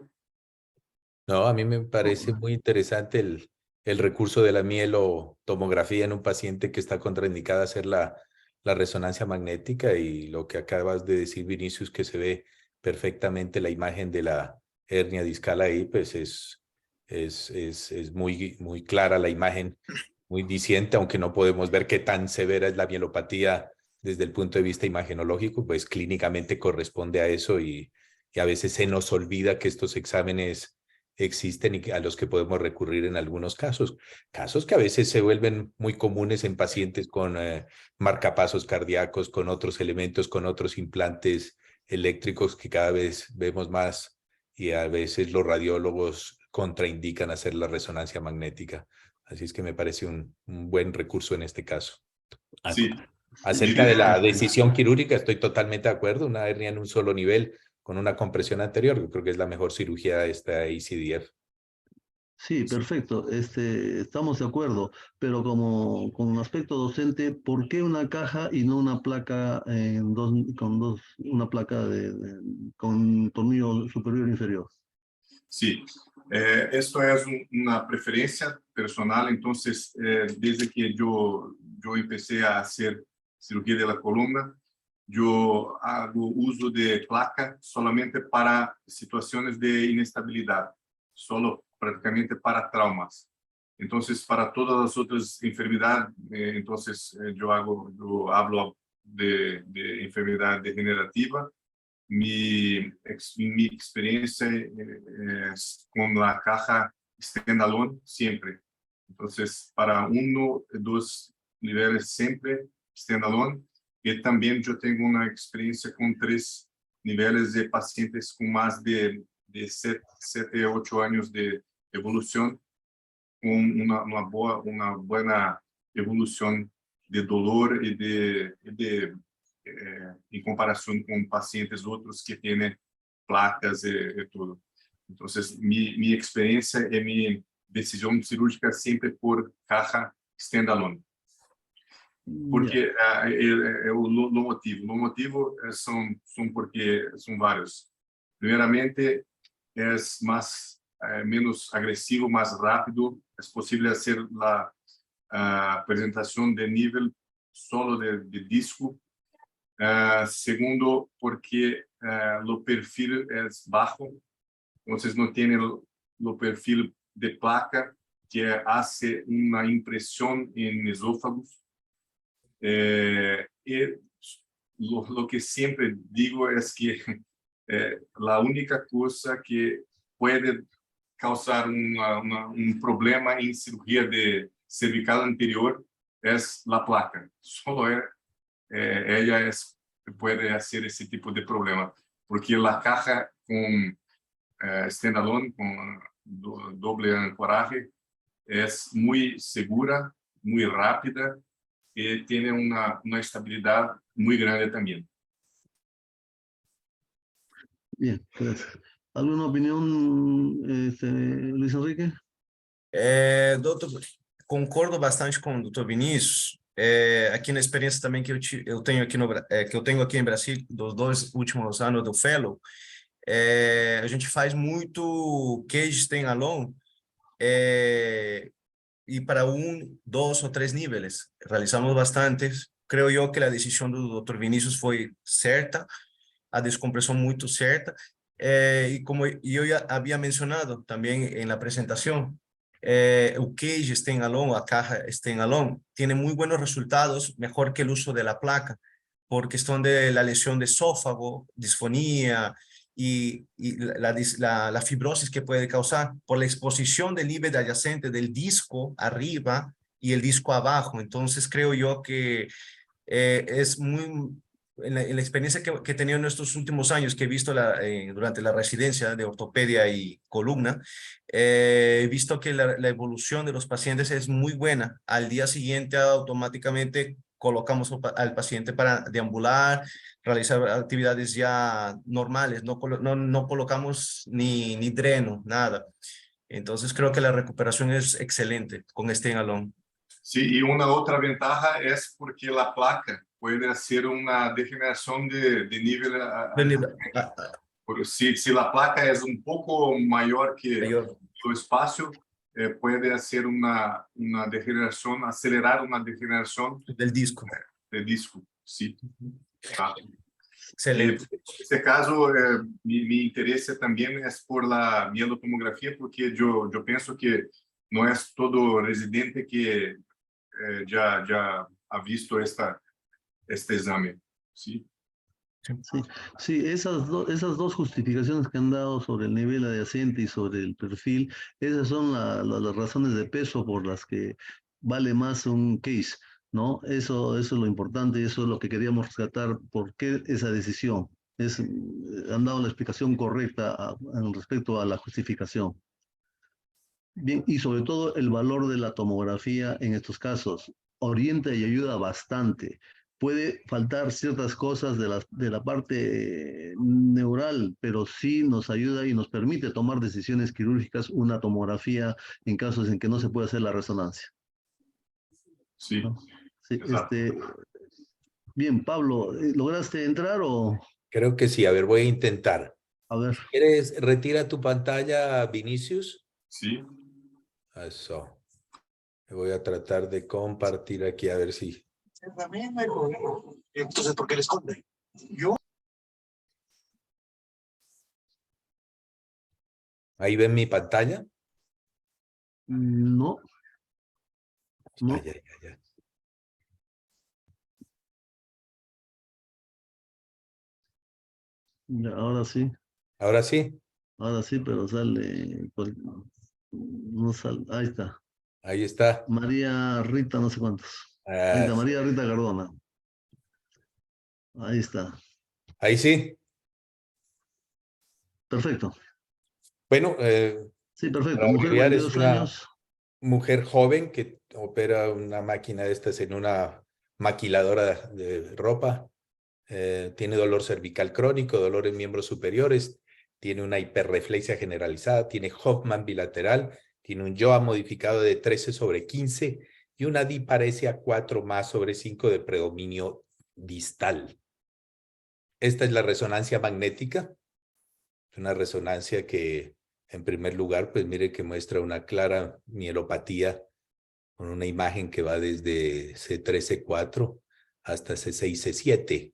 No, a mí me parece muy interesante el recurso de la mielotomografía en un paciente que está contraindicada a hacer la resonancia magnética, y lo que acabas de decir, Vinicius, que se ve perfectamente la imagen de la hernia discal ahí, pues es muy clara la imagen, muy diciente, aunque no podemos ver qué tan severa es la mielopatía desde el punto de vista imagenológico, pues clínicamente corresponde a eso, y a veces se nos olvida que estos exámenes existen y a los que podemos recurrir en algunos casos que a veces se vuelven muy comunes en pacientes con marcapasos cardíacos, con otros elementos, con otros implantes eléctricos que cada vez vemos más, y a veces los radiólogos contraindican hacer la resonancia magnética. Así es que me parece un buen recurso en este caso. Sí. Acerca de la decisión quirúrgica, estoy totalmente de acuerdo. Una hernia en un solo nivel con una compresión anterior, yo creo que es la mejor cirugía esta ECDF. Sí, perfecto. Estamos de acuerdo, pero como con aspecto docente, ¿por qué una caja y no una placa una placa con tornillo superior e inferior? Sí, esto es una preferencia personal. Entonces, desde que yo empecé a hacer cirugía de la columna, yo hago uso de placa solamente para situaciones de inestabilidad, solo prácticamente para traumas. Entonces, para todas las otras enfermedades, entonces yo hablo de enfermedad degenerativa. Mi experiencia es con la caja standalone siempre. Entonces, para 1, 2 niveles siempre standalone. Y también yo tengo una experiencia con 3 niveles de pacientes con más de 7 a 8 años de evolución, con una buena evolución de dolor y en comparación con pacientes otros que tienen placas y todo. Entonces, mi experiencia y mi decisión cirúrgica siempre por caja standalone. Porque lo motivo son porque son varios. Primeramente, es menos agresivo, más rápido. Es posible hacer la presentación de nivel solo de disco. Segundo, porque el perfil es bajo, entonces no tiene el perfil de placa que hace una impresión en esófagos. Y lo que siempre digo es que la única cosa que puede causar un problema en cirugía de cervical anterior es la placa. Solo ella puede hacer ese tipo de problema, porque la caja con standalone, con doble ancoraje, es muy segura, muy rápida y tiene una estabilidad muy grande también. Bien, gracias. ¿Alguna opinión, Luis Enrique? Doutor, concordo bastante com o doutor Vinícius. Aqui na experiência também que eu tenho aqui que eu tenho aqui em Brasília, dos 2 últimos anos do Fellow, a gente faz muito cage stand-alone, y para 1, 2 o 3 niveles. Realizamos bastantes. Creo yo que la decisión do Dr. Vinícius foi certa, a descompressão muito certa. E como eu já havia mencionado também em la apresentação, o cage stand-alone, a caja stand-alone, tiene muy buenos resultados, mejor que el uso de la placa, por cuestión de la lesión de esófago, disfonía y la fibrosis que puede causar por la exposición del líbano adyacente del disco arriba y el disco abajo. Entonces creo yo que es muy... En la experiencia que he tenido en estos últimos años, que he visto durante la residencia de ortopedia y columna, he visto que la evolución de los pacientes es muy buena. Al día siguiente automáticamente colocamos al paciente para deambular, realizar actividades ya normales, no colocamos ni dreno, nada. Entonces creo que la recuperación es excelente con este alón. Sí, y una otra ventaja es porque la placa puede hacer una degeneración de nivel. Si la placa es un poco mayor que el espacio, puede hacer una degeneración, acelerar una degeneración del disco. Sí. Excelente. En este caso, mi interés también es por la mielotomografía, porque yo pienso que no es todo residente que ya ha visto este examen. ¿Sí? Sí, esas dos justificaciones que han dado sobre el nivel adyacente y sobre el perfil, esas son las razones de peso por las que vale más un case, ¿no? Eso es lo importante, eso es lo que queríamos rescatar, por qué esa decisión. Han dado la explicación correcta respecto a la justificación. Bien, y sobre todo el valor de la tomografía en estos casos. Orienta y ayuda bastante. Puede faltar ciertas cosas de la parte neural, pero sí nos ayuda y nos permite tomar decisiones quirúrgicas, una tomografía en casos en que no se puede hacer la resonancia. Sí. ¿No? Sí, bien, Pablo, ¿lograste entrar o...? Creo que sí. A ver, voy a intentar. A ver. ¿Quieres retira tu pantalla, Vinicius? Sí. Eso. Voy a tratar de compartir aquí a ver si... Entonces, ¿por qué le esconde? Yo. ¿Ahí ven mi pantalla? No. No. Ya. Ahora sí. ¿Ahora sí? Ahora sí, pero sale... No sale. Ahí está. Ahí está. María Rita, no sé cuántos. Ahí está, María Rita Cardona. Ahí está. Ahí sí. Perfecto. Bueno, sí, perfecto. Para Mujer, abreviar, 22 es una años. mujer joven que opera una máquina de estas en una maquiladora de ropa. Tiene dolor cervical crónico, dolor en miembros superiores, tiene una hiperreflexia generalizada, tiene Hoffman bilateral, tiene un YOA modificado de 13/15 y una diparesia 4+/5 de predominio distal. Esta es la resonancia magnética, una resonancia que en primer lugar, pues mire que muestra una clara mielopatía con una imagen que va desde C3, C4 hasta C6, C7.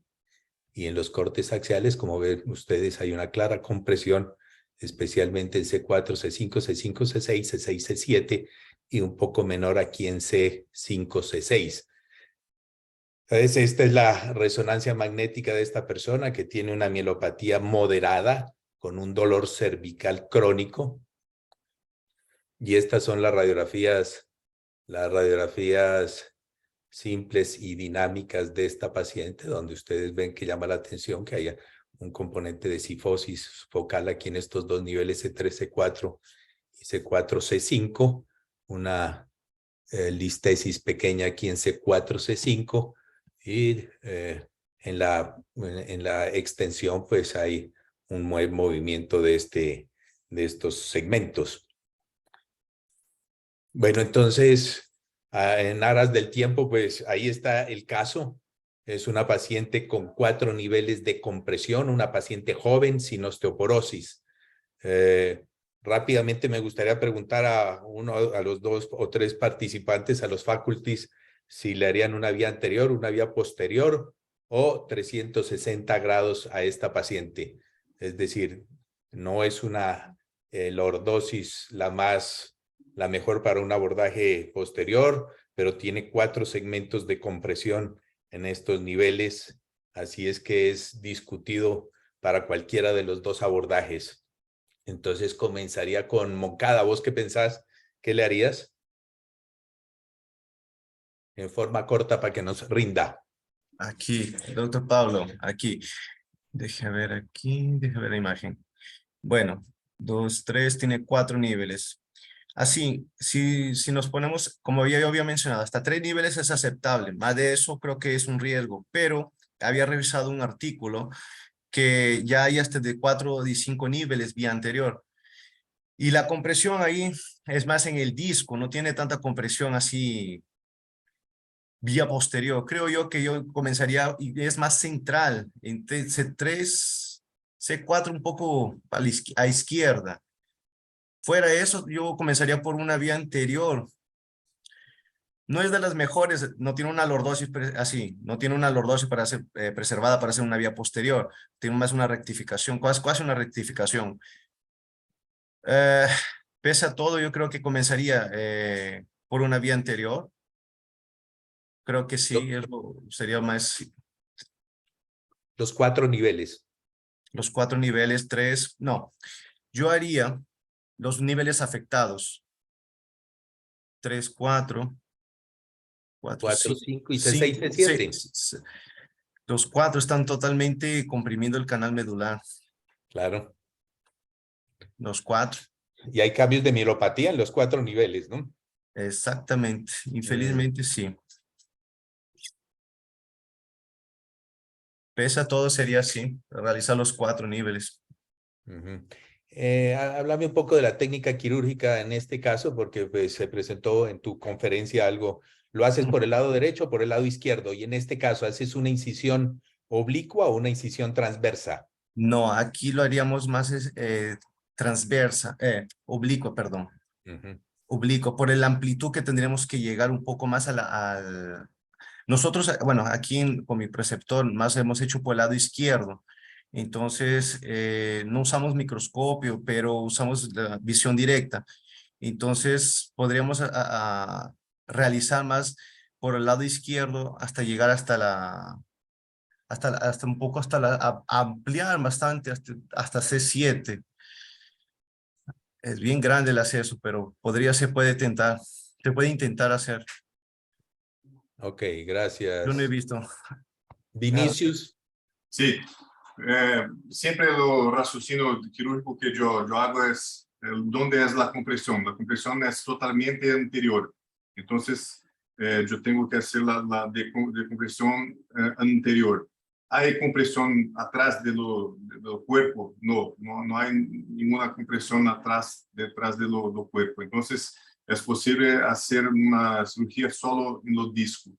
Y en los cortes axiales, como ven ustedes, hay una clara compresión, especialmente en C4, C5, C5, C6, C6, C7 y un poco menor aquí en C5, C6. Entonces, esta es la resonancia magnética de esta persona que tiene una mielopatía moderada con un dolor cervical crónico. Y estas son las radiografías simples y dinámicas de esta paciente, donde ustedes ven que llama la atención que haya un componente de cifosis focal aquí en estos dos niveles C3, C4 y C4, C5, una listesis pequeña aquí en C4, C5 y en la extensión pues hay un buen movimiento de estos segmentos. Bueno, entonces, en aras del tiempo, pues ahí está el caso. Es una paciente con 4 niveles de compresión, una paciente joven sin osteoporosis. Rápidamente me gustaría preguntar a los 2 o 3 participantes, a los faculties, si le harían una vía anterior, una vía posterior o 360 grados a esta paciente. Es decir, no es una lordosis la mejor para un abordaje posterior, pero tiene 4 segmentos de compresión en estos niveles, así es que es discutido para cualquiera de los 2 abordajes. Entonces comenzaría con Moncada. ¿Vos qué pensás? ¿Qué le harías? En forma corta para que nos rinda. Aquí, doctor Pablo, aquí. Deje ver la imagen. Bueno, 2, 3, tiene 4 niveles. Así, si nos ponemos, como yo había mencionado, hasta 3 niveles es aceptable. Más de eso creo que es un riesgo, pero había revisado un artículo que ya hay hasta de 4 y 5 niveles vía anterior. Y la compresión ahí es más en el disco, no tiene tanta compresión así vía posterior. Creo yo que yo comenzaría, y es más central, en C3, C4 un poco a izquierda. Fuera de eso, yo comenzaría por una vía anterior. No es de las mejores, no tiene una lordosis así, no tiene una lordosis para ser preservada para hacer una vía posterior. Tiene más una rectificación, casi una rectificación. Pese a todo, yo creo que comenzaría por una vía anterior. Creo que sí, sería más Los 4 niveles. los 4 niveles, 3, no. Yo haría los niveles afectados. 3, 4, 4, 4, 5, 5 y C6, 5, C7. 6. Los 4 están totalmente comprimiendo el canal medular. Claro. Los 4. Y hay cambios de mielopatía en los 4 niveles, ¿no? Exactamente. Infelizmente sí. Pese a todo sería así, realizar los 4 niveles. Háblame un poco de la técnica quirúrgica en este caso, porque pues, se presentó en tu conferencia algo. ¿Lo haces por el lado derecho o por el lado izquierdo? Y en este caso, ¿haces una incisión oblicua o una incisión transversa? No, aquí lo haríamos más transversa, oblicuo, perdón. Oblicuo, por la amplitud que tendríamos que llegar un poco más al... Nosotros, bueno, aquí con mi preceptor más hemos hecho por el lado izquierdo. Entonces, no usamos microscopio, pero usamos la visión directa. Entonces, podríamos realizar más por el lado izquierdo hasta llegar hasta un poco, ampliar bastante hasta C7. Es bien grande el acceso, pero se puede intentar hacer. Ok, Yo no he gracias. visto nada. Vinicius. Sí, siempre el raciocinio quirúrgico que yo hago es dónde es la compresión. La compresión es totalmente anterior. Entonces, yo tengo que hacer la de compresión anterior. ¿Hay compresión atrás del cuerpo? No hay ninguna compresión detrás del cuerpo. Entonces, es posible hacer una cirugía solo en los discos.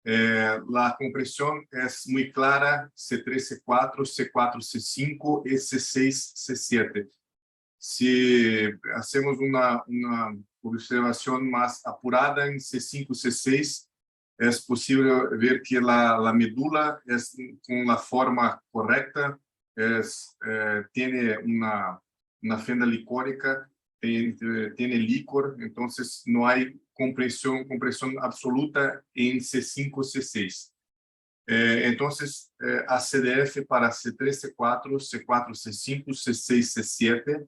La compresión es muy clara, C3, C4, C4, C5 y C6, C7. Si hacemos una observación más apurada en C5, C6, es posible ver que la medula es con la forma correcta, tiene una fenda licórica, tiene licor, entonces no hay compresión absoluta en C5, C6. Entonces, a CDF para C3, C4, C4, C5, C6, C7.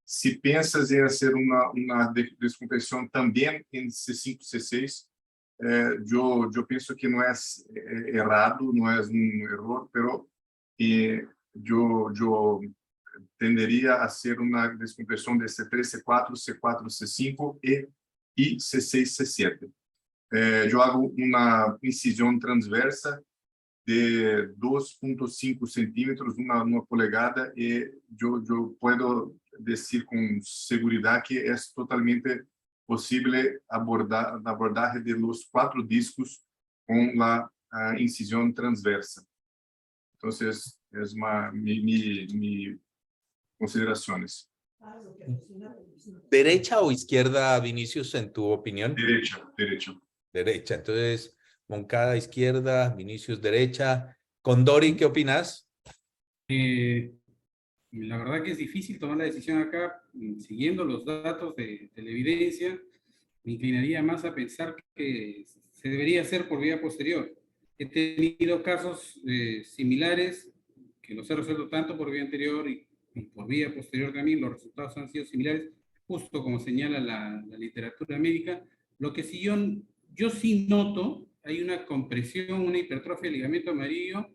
Si piensas en hacer una descompresión también en C5, C6, yo pienso que no es errado, no es un error, pero yo tendería a hacer una descompresión de C3, C4, C4, C5 y C6, C7. Yo hago una incisión transversa de 2.5 centímetros, una polegada, y yo puedo decir con seguridad que es totalmente posible abordaje de los 4 discos con la incisión transversa. Entonces, es mi consideraciones. ¿Derecha o izquierda, Vinicius, en tu opinión? Derecha, derecha. Derecha. Entonces, Moncada izquierda, Vinicius derecha. Condori, ¿qué opinas? La verdad que es difícil tomar la decisión acá, siguiendo los datos de la evidencia. Me inclinaría más a pensar que se debería hacer por vía posterior. He tenido casos similares, que los he resuelto tanto por vía anterior y por vía posterior también. Los resultados han sido similares, justo como señala la literatura médica. Lo que sí yo sí noto, hay una compresión, una hipertrofia del ligamento amarillo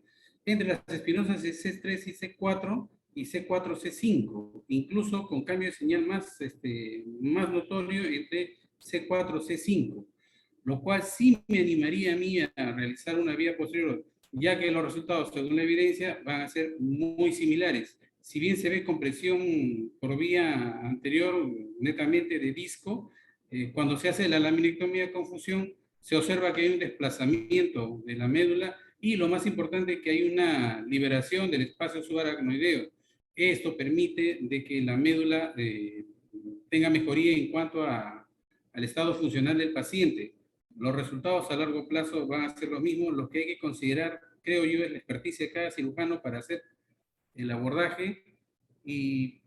entre las espinosas de C3 y C4 y C4-C5, incluso con cambio de señal más notorio entre C4-C5, lo cual sí me animaría a mí a realizar una vía posterior, ya que los resultados, según la evidencia, van a ser muy similares. Si bien se ve compresión por vía anterior, netamente de disco, cuando se hace la laminectomía con fusión, se observa que hay un desplazamiento de la médula y lo más importante, que hay una liberación del espacio subaracnoideo. Esto permite de que la médula tenga mejoría en cuanto al estado funcional del paciente. Los resultados a largo plazo van a ser los mismos. Lo que hay que considerar, creo yo, es la experticia de cada cirujano para hacer el abordaje, y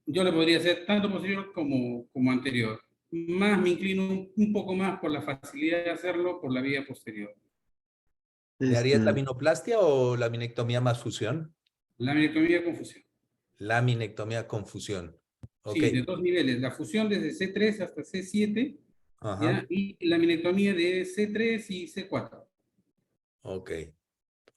yo le podría hacer tanto posterior como anterior. Más me inclino un poco más por la facilidad de hacerlo por la vía posterior. ¿Le harías laminoplastia o laminectomía más fusión? Laminectomía con fusión. Laminectomía con fusión. Sí, Okay. de dos niveles. La fusión desde C3 hasta C7, Ajá. ¿ya? Y laminectomía de C3 y C4. Ok.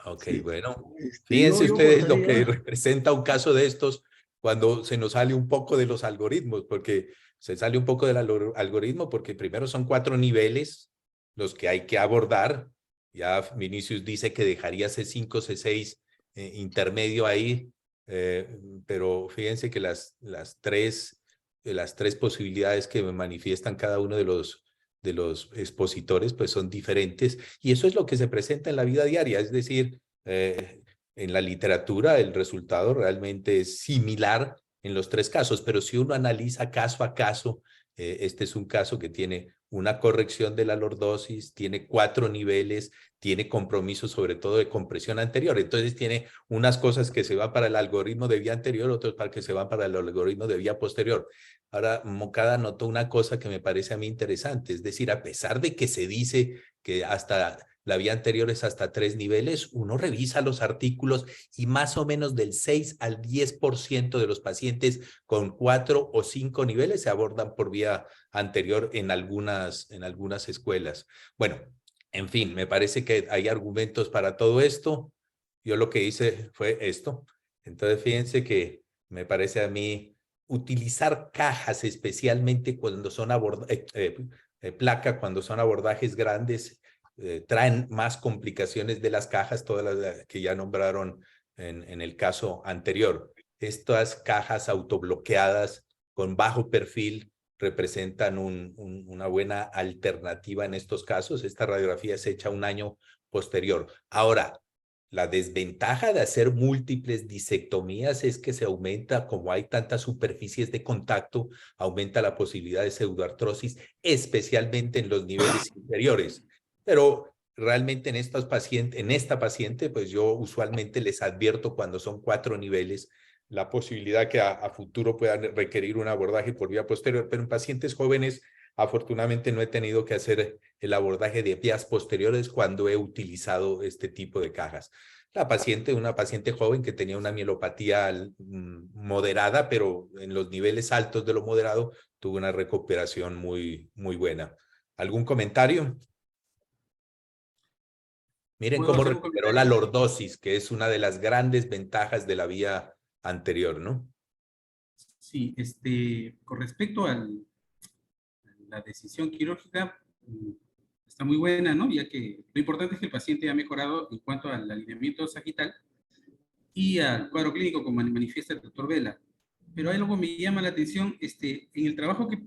Ok, Sí. bueno. Yo Fíjense ustedes lo que pasaría, representa un caso de estos cuando se nos sale un poco de los algoritmos, porque se sale un poco del algoritmo porque primero son 4 niveles los que hay que abordar. Ya Vinicius dice que dejaría C5, C6 intermedio ahí, pero fíjense que las tres posibilidades que manifiestan cada uno de los expositores pues son diferentes, y eso es lo que se presenta en la vida diaria. Es decir, en la literatura el resultado realmente es similar en los 3 casos, pero si uno analiza caso a caso, este es un caso que tiene una corrección de la lordosis, tiene 4 niveles, tiene compromiso sobre todo de compresión anterior. Entonces tiene unas cosas que se van para el algoritmo de vía anterior, otras para que se van para el algoritmo de vía posterior. Ahora, Moncada notó una cosa que me parece a mí interesante, es decir, a pesar de que se dice que hasta la vía anterior es hasta 3 niveles, uno revisa los artículos y más o menos del 6 al 10% de los pacientes con 4 o 5 niveles se abordan por vía anterior en algunas escuelas. Bueno, en fin, me parece que hay argumentos para todo esto. Yo lo que hice fue esto. Entonces, fíjense que me parece a mí utilizar cajas, especialmente cuando son placa, cuando son abordajes grandes, traen más complicaciones de las cajas, todas las que ya nombraron en el caso anterior. Estas cajas autobloqueadas con bajo perfil representan una buena alternativa en estos casos. Esta radiografía es hecha un año posterior. Ahora, la desventaja de hacer múltiples disectomías es que se aumenta, como hay tantas superficies de contacto, aumenta la posibilidad de pseudoartrosis, especialmente en los niveles inferiores. Pero realmente en esta paciente, pues yo usualmente les advierto cuando son 4 niveles, la posibilidad que a futuro puedan requerir un abordaje por vía posterior, pero en pacientes jóvenes, afortunadamente no he tenido que hacer el abordaje de vías posteriores cuando he utilizado este tipo de cajas. Una paciente joven que tenía una mielopatía moderada, pero en los niveles altos de lo moderado, tuvo una recuperación muy buena. ¿Algún comentario? Miren cómo recuperó la lordosis, que es una de las grandes ventajas de la vía anterior, ¿no? Sí, con respecto a la decisión quirúrgica, está muy buena, ¿no? Ya que lo importante es que el paciente ha mejorado en cuanto al alineamiento sagital y al cuadro clínico, como manifiesta el doctor Vela. Pero hay algo que me llama la atención, en el trabajo que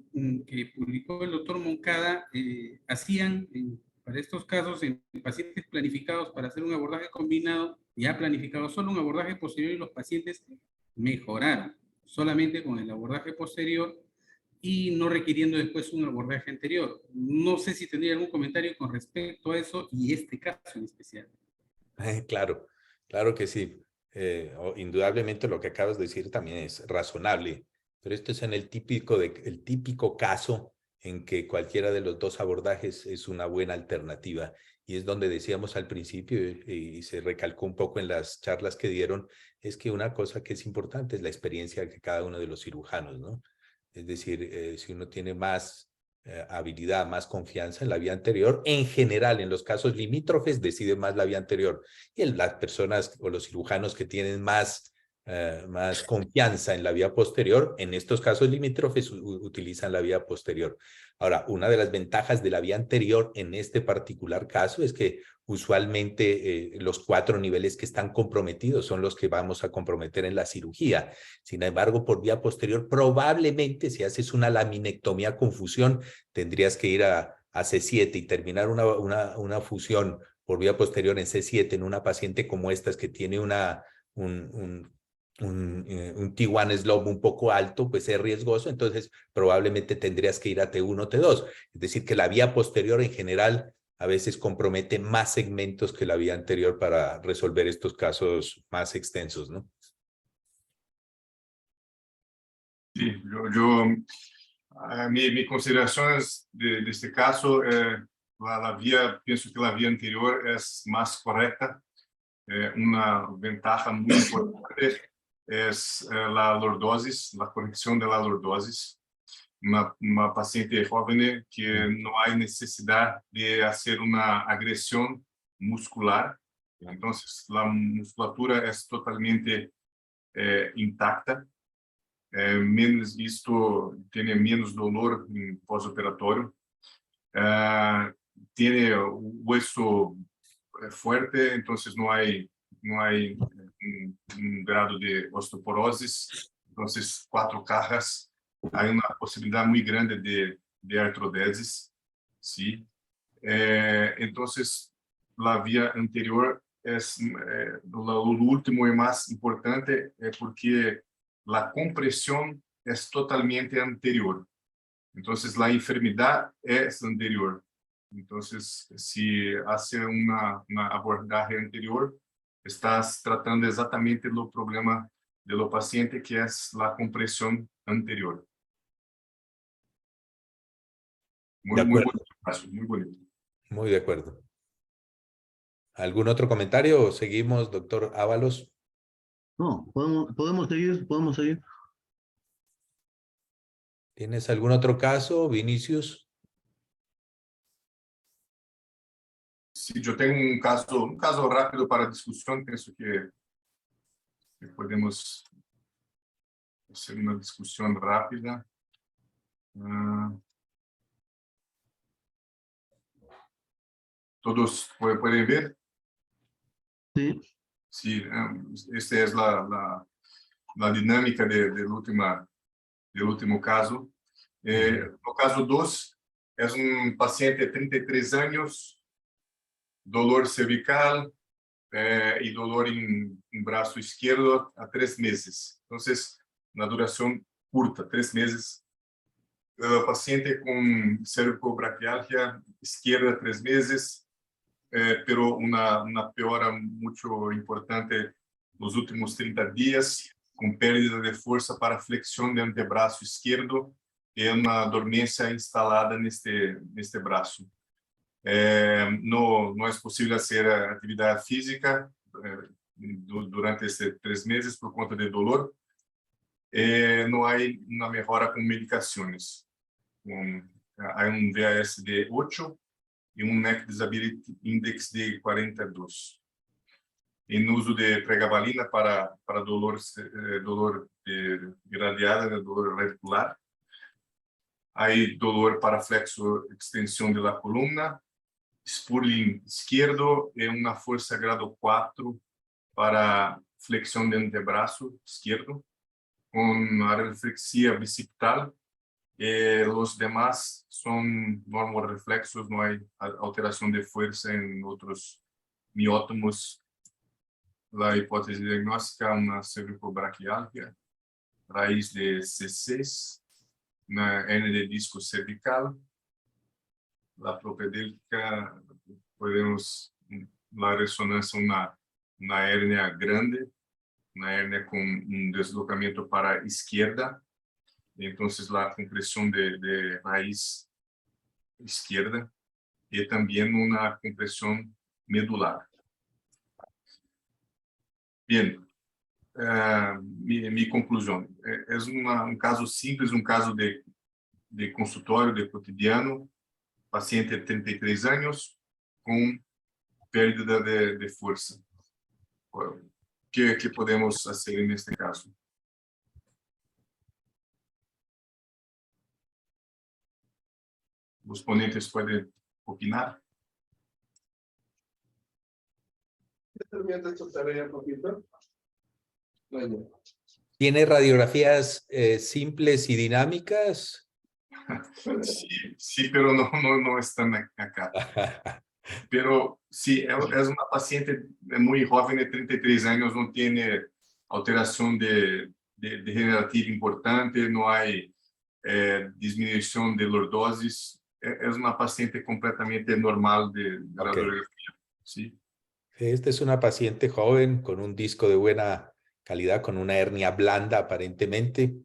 publicó el doctor Moncada, hacían para estos casos en pacientes planificados para hacer un abordaje combinado, ya planificado solo un abordaje posterior, y los pacientes mejoraron. solamente con el abordaje posterior y no requiriendo después un abordaje anterior. No sé si tendría algún comentario con respecto a eso y este caso en especial. Claro, claro que sí. Indudablemente lo que acabas de decir también es razonable, pero esto es en el típico caso en que cualquiera de los dos abordajes es una buena alternativa. Y es donde decíamos al principio, y se recalcó un poco en las charlas que dieron, es que una cosa que es importante es la experiencia de cada uno de los cirujanos, ¿no? Es decir, si uno tiene más habilidad, más confianza en la vía anterior, en general, en los casos limítrofes, decide más la vía anterior. Y las personas o los cirujanos que tienen más confianza en la vía posterior, en estos casos limítrofes utilizan la vía posterior. Ahora, una de las ventajas de la vía anterior en este particular caso es que usualmente los 4 niveles que están comprometidos son los que vamos a comprometer en la cirugía. Sin embargo, por vía posterior, probablemente si haces una laminectomía con fusión, tendrías que ir a C7 y terminar una fusión por vía posterior en C7 en una paciente como esta que tiene un T1 slope un poco alto, pues es riesgoso, entonces probablemente tendrías que ir a T1 o T2. Es decir, que la vía posterior en general a veces compromete más segmentos que la vía anterior para resolver estos casos más extensos, ¿no? Sí, mi consideración es de este caso, la vía, pienso que la vía anterior es más correcta. Una ventaja muy importante es la lordosis, la corrección de la lordosis. Una paciente joven que no hay necesidad de hacer una agresión muscular. Entonces, la musculatura es totalmente intacta. Esto tiene menos dolor en postoperatorio. Tiene hueso fuerte, entonces no hay un grado de osteoporosis. Entonces, 4 cajas, hay una posibilidad muy grande de artrodesis, ¿sí? Entonces, la vía anterior es lo último y más importante, porque la compresión es totalmente anterior. Entonces, la enfermedad es anterior. Entonces, si hace una abordaje anterior, estás tratando exatamente el problema de lo paciente, que es la compresión anterior. Muy bonito caso, muy bonito. Muy de acuerdo. ¿Algún otro comentario o seguimos, doctor Ábalos? No, podemos seguir. ¿Tienes algún otro caso, Vinicius? Sí, yo tengo un caso rápido para discusión. Pienso que podemos hacer una discusión rápida. ¿Todos pueden ver? Sí. Sí, esta es la dinámica del último caso. El caso 2 es un paciente de 33 años, dolor cervical y dolor en brazo izquierdo a 3 meses. Entonces, una duración corta, 3 meses. El paciente con cervicobraquialgia izquierda 3 meses, pero una peora mucho importante los últimos 30 días, con pérdida de fuerza para flexión de antebrazo izquierdo y una dormencia instalada en este brazo. No es posible hacer actividad física durante estos 3 meses por cuenta de dolor. No hay una mejora con medicaciones. Hay un VAS de 8 y un Neck Disability Index de 42. En uso de pregabalina para dolor irradiado, dolor radicular. Hay dolor para flexo extensión de la columna, Spurling izquierdo y una fuerza grado 4 para flexión de antebrazo izquierdo, con areflexia bicipital. Los demás son normoreflexos, no hay alteración de fuerza en otros miótomos. La hipótesis diagnóstica, una cervicobraquialgia. raíz de C6, una hernia de disco cervical, la propedéutica, podemos, la resonancia, una hernia grande, una hernia con un deslocamiento para izquierda, entonces la compresión de raíz izquierda y también una compresión medular. Bien, mi conclusão. É um caso simples, um caso de consultório, de cotidiano, paciente de 33 anos, com perda de força. O que podemos fazer neste caso? Os ponentes podem opinar? ¿Tiene radiografías simples y dinámicas? Sí, sí, pero no están acá. Pero sí, es una paciente muy joven de 33 años, no tiene alteración degenerativa importante, no hay disminución de lordosis. Es una paciente completamente normal de radiografía. ¿Sí? Esta es una paciente joven con un disco de buena calidad, con una hernia blanda aparentemente.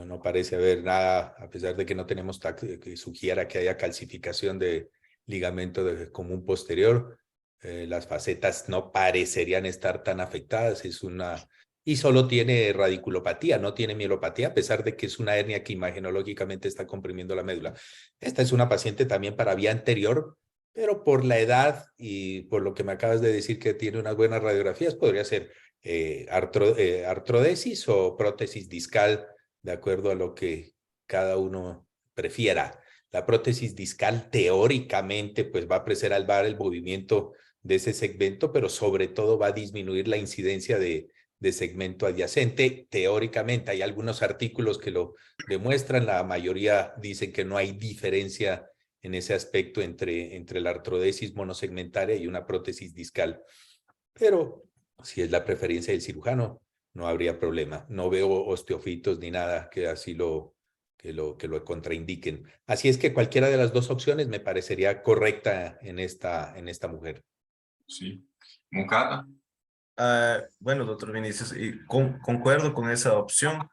No parece haber nada, a pesar de que no tenemos que sugiera que haya calcificación de ligamento común posterior. Las facetas no parecerían estar tan afectadas. Y solo tiene radiculopatía, no tiene mielopatía, a pesar de que es una hernia que imagenológicamente está comprimiendo la médula. Esta es una paciente también para vía anterior, pero por la edad y por lo que me acabas de decir que tiene unas buenas radiografías, podría ser artrodesis o prótesis discal, de acuerdo a lo que cada uno prefiera. La prótesis discal teóricamente pues va a preservar el movimiento de ese segmento, pero sobre todo va a disminuir la incidencia de segmento adyacente. Teóricamente hay algunos artículos que lo demuestran, la mayoría dicen que no hay diferencia en ese aspecto entre la artrodesis monosegmentaria y una prótesis discal. Pero si es la preferencia del cirujano, no habría problema. No veo osteofitos ni nada que así lo contraindiquen. Así es que cualquiera de las dos opciones me parecería correcta en esta mujer. Sí. Moncada. Bueno, doctor Vinicius, y concuerdo con esa opción.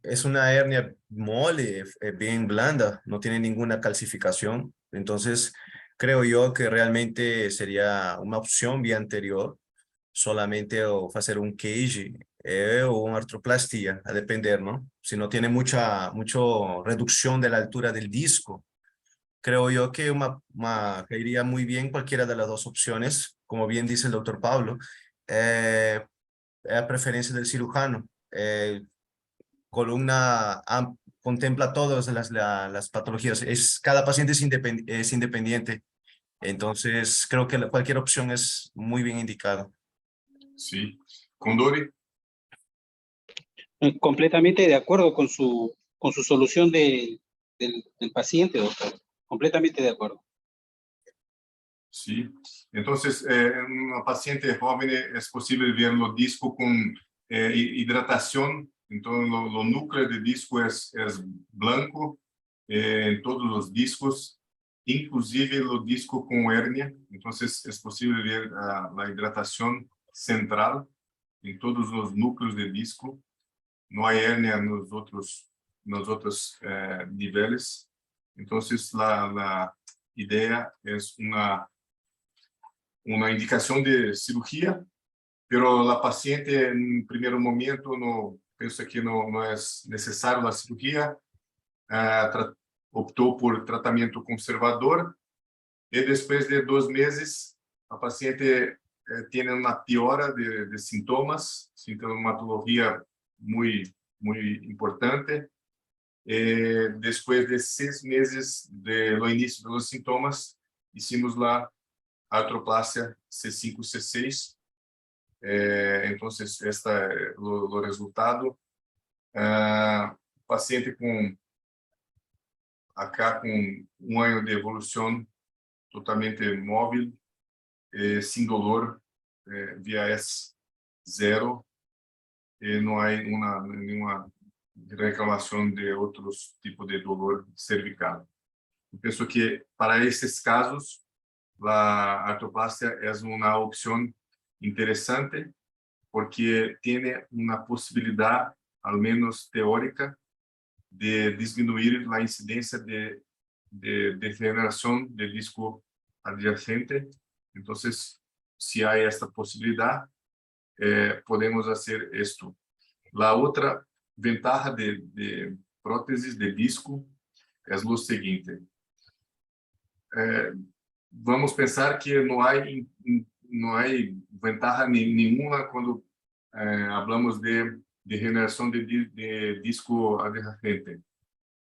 Es una hernia mole, bien blanda, no tiene ninguna calcificación. Entonces, creo yo que realmente sería una opción vía anterior, solamente o hacer un cage o una artroplastia, a depender, ¿no? Si no tiene mucha reducción de la altura del disco, creo yo que iría muy bien cualquiera de las dos opciones, como bien dice el doctor Pablo, a preferencia del cirujano. Columna contempla todas las patologías. Cada paciente es independiente. Entonces, creo que cualquier opción es muy bien indicada. Sí. Condori. Completamente de acuerdo con su solución del paciente, doctor. Completamente de acuerdo. Sí. Entonces, en una paciente joven es posible ver los discos con hidratación. Entonces, lo núcleo del disco es blanco en todos los discos, inclusive los discos con hernia. Entonces, es posible ver la hidratación central en todos los núcleos del disco. No hay hernia en los otros niveles. Entonces, la idea es una indicación de cirugía, pero la paciente en primer momento no piensa que no es necesario la cirugía, optó por tratamiento conservador y después de 2 meses la paciente tiene una piora de síntomas, sintomatología muy importante. Después de 6 meses de lo inicio de los síntomas, hicimos la artroplasia C5, C6. Entonces, esta es lo resultado. Paciente con 1 año de evolución totalmente móvil, sin dolor, VAS 0, no hay ninguna reclamación de otros tipos de dolor cervical. Yo pienso que para estos casos, la artroplastia es una opción interesante porque tiene una posibilidad, al menos teórica, de disminuir la incidencia de degeneración del disco adyacente. Entonces, si hay esta posibilidad, podemos hacer esto. La otra ventaja de prótesis de disco es lo siguiente. Vamos pensar que no hay ventaja ninguna cuando hablamos de degeneración de disco adyacente.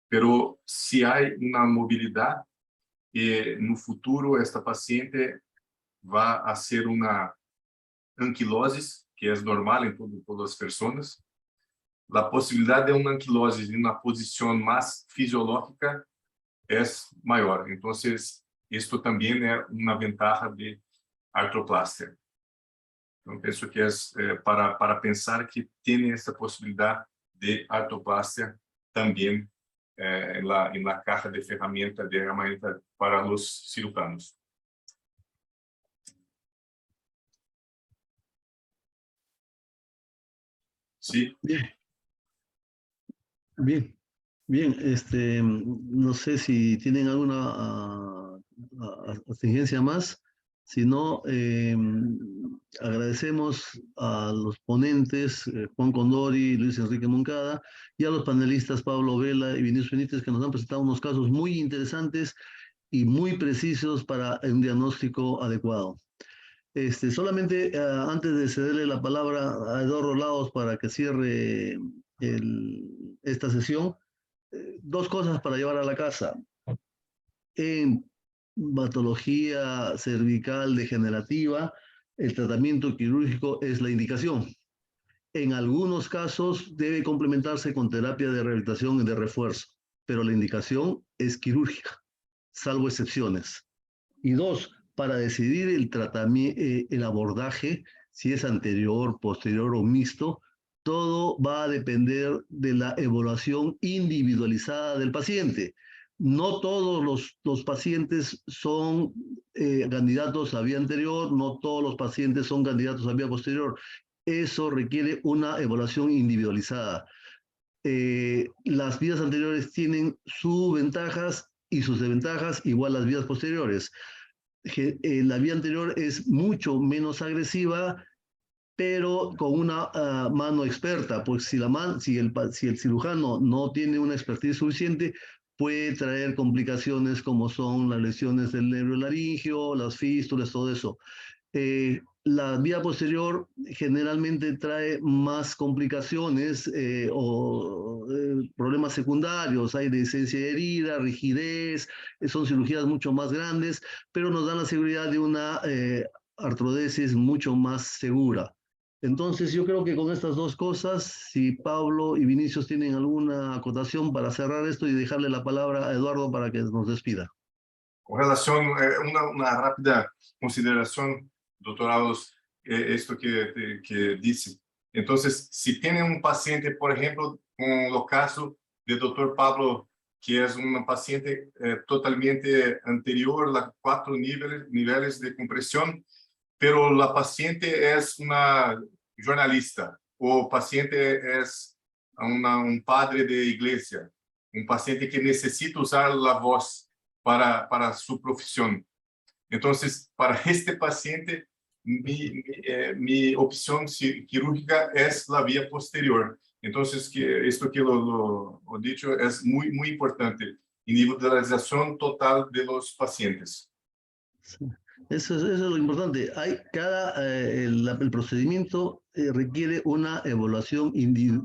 Pero si hay una movilidad, en el futuro esta paciente va a hacer una anquilosis, que es normal en todas las personas. La posibilidad de una anquilosis en una posición más fisiológica es mayor. Entonces, esto también es una ventaja de artroplastia. Então, penso que é para pensar que tem essa possibilidade de artroplastia também na caja de ferramenta para os cirujanos. Sí. Bien, bien. No sé si tienen alguna asistencia más. Si no, agradecemos a los ponentes, Juan Condori, Luis Enrique Moncada, y a los panelistas Pablo Vela y Vinicius Benítez, que nos han presentado unos casos muy interesantes y muy precisos para un diagnóstico adecuado. Solamente antes de cederle la palabra a Eduardo Laos para que cierre esta sesión, dos cosas para llevar a la casa. En patología cervical degenerativa, el tratamiento quirúrgico es la indicación. En algunos casos debe complementarse con terapia de rehabilitación y de refuerzo, pero la indicación es quirúrgica, salvo excepciones. Y dos, para decidir el tratamiento, el abordaje, si es anterior, posterior o mixto, todo va a depender de la evaluación individualizada del paciente. No todos los pacientes son candidatos a vía anterior, no todos los pacientes son candidatos a vía posterior. Eso requiere una evaluación individualizada. Las vías anteriores tienen sus ventajas y sus desventajas, igual las vías posteriores. La vía anterior es mucho menos agresiva, pero con una mano experta, pues si el cirujano no tiene una expertise suficiente, puede traer complicaciones como son las lesiones del nervio laríngeo, las fístulas, todo eso. La vía posterior generalmente trae más complicaciones o problemas secundarios, hay dehiscencia de herida, rigidez, son cirugías mucho más grandes, pero nos dan la seguridad de una artrodesis mucho más segura. Entonces yo creo que con estas dos cosas, si Pablo y Vinicius tienen alguna acotación para cerrar esto y dejarle la palabra a Eduardo para que nos despida. Con relación, una rápida consideración, doctorados, esto que dice. Entonces, si tienen un paciente, por ejemplo, con el caso del doctor Pablo, que es un paciente totalmente anterior a 4 niveles de compresión, pero la paciente es una jornalista, o paciente es un padre de iglesia, un paciente que necesita usar la voz para su profesión. Entonces, para este paciente, mi opción quirúrgica es la vía posterior. Entonces, esto que lo dicho es muy, muy importante. Individualización total de los pacientes. Sí. Eso es lo importante. El procedimiento requiere una evaluación,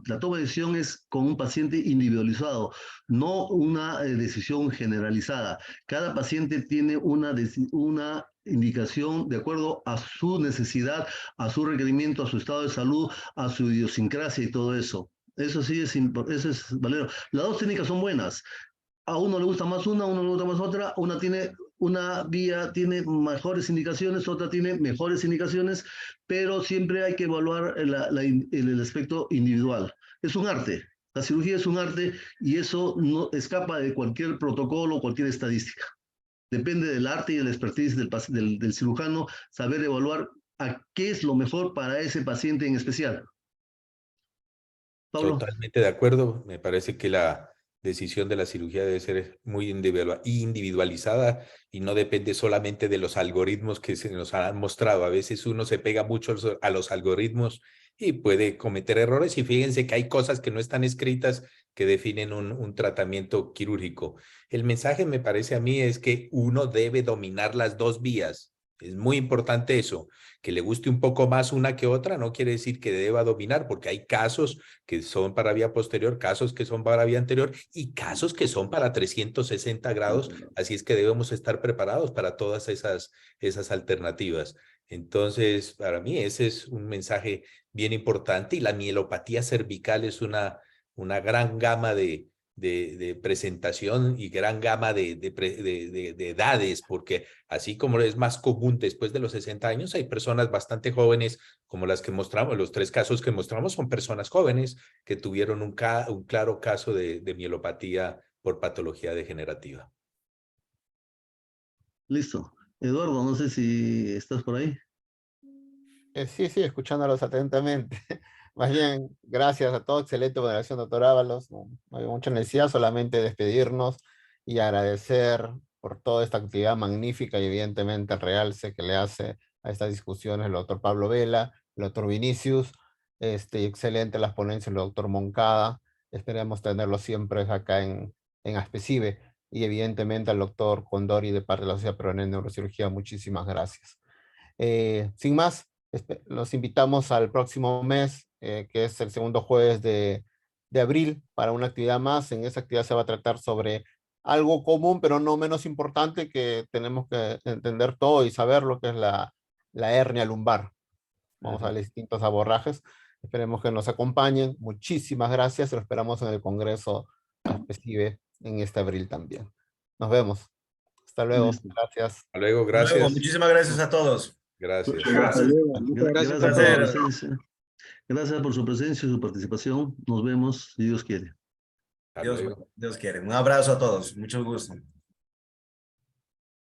la toma de decisión es con un paciente individualizado, no una decisión generalizada. Cada paciente tiene una indicación de acuerdo a su necesidad, a su requerimiento, a su estado de salud, a su idiosincrasia y todo eso. Eso sí eso es valero. Las dos técnicas son buenas. A uno le gusta más una, a uno le gusta más otra, una tiene una vía tiene mejores indicaciones, otra tiene mejores indicaciones, pero siempre hay que evaluar el aspecto individual. Es un arte, la cirugía es un arte y eso no escapa de cualquier protocolo, cualquier estadística. Depende del arte y de la expertise del cirujano saber evaluar a qué es lo mejor para ese paciente en especial. Pablo. Totalmente de acuerdo. Me parece que la decisión de la cirugía debe ser muy individualizada y no depende solamente de los algoritmos que se nos han mostrado. A veces uno se pega mucho a los algoritmos y puede cometer errores, y fíjense que hay cosas que no están escritas que definen un tratamiento quirúrgico. El mensaje, me parece a mí, es que uno debe dominar las dos vías. Es muy importante eso. Que le guste un poco más una que otra no quiere decir que deba dominar, porque hay casos que son para vía posterior, casos que son para vía anterior y casos que son para 360 grados. Así es que debemos estar preparados para todas esas alternativas. Entonces, para mí ese es un mensaje bien importante, y la mielopatía cervical es una gran gama de presentación y gran gama de edades, porque así como es más común después de los 60 años, hay personas bastante jóvenes como las que mostramos. Los 3 casos que mostramos son personas jóvenes que tuvieron un claro caso de mielopatía por patología degenerativa. Listo. Eduardo, no sé si estás por ahí. Sí, escuchándolos atentamente. Más bien, gracias a todos. Excelente moderación, doctor Ábalos. No hay mucha necesidad, solamente despedirnos y agradecer por toda esta actividad magnífica y evidentemente el realce que le hace a estas discusiones el doctor Pablo Vela, el doctor Vinicius, excelente las ponencias del doctor Moncada. Esperemos tenerlo siempre acá en ASPECIBE, y evidentemente al doctor Condori de parte de la Sociedad Peruana de Neurocirugía. Muchísimas gracias. Sin más, los invitamos al próximo mes, que es el segundo jueves de abril, para una actividad más. En esa actividad se va a tratar sobre algo común, pero no menos importante, que tenemos que entender todo y saber lo que es la hernia lumbar. Vamos a ver distintos abordajes. Esperemos que nos acompañen. Muchísimas gracias. Lo esperamos en el Congreso ASPECIBE en este abril también. Nos vemos. Hasta luego. Listo. Gracias. Hasta luego, Hasta luego. gracias. Muchísimas gracias a todos. Gracias. Hasta luego. Gracias Gracias a por su todos. presencia. Gracias por su presencia y su participación. Nos vemos, si Dios quiere. Hasta luego. Dios quiere. Un abrazo a todos. Mucho gusto.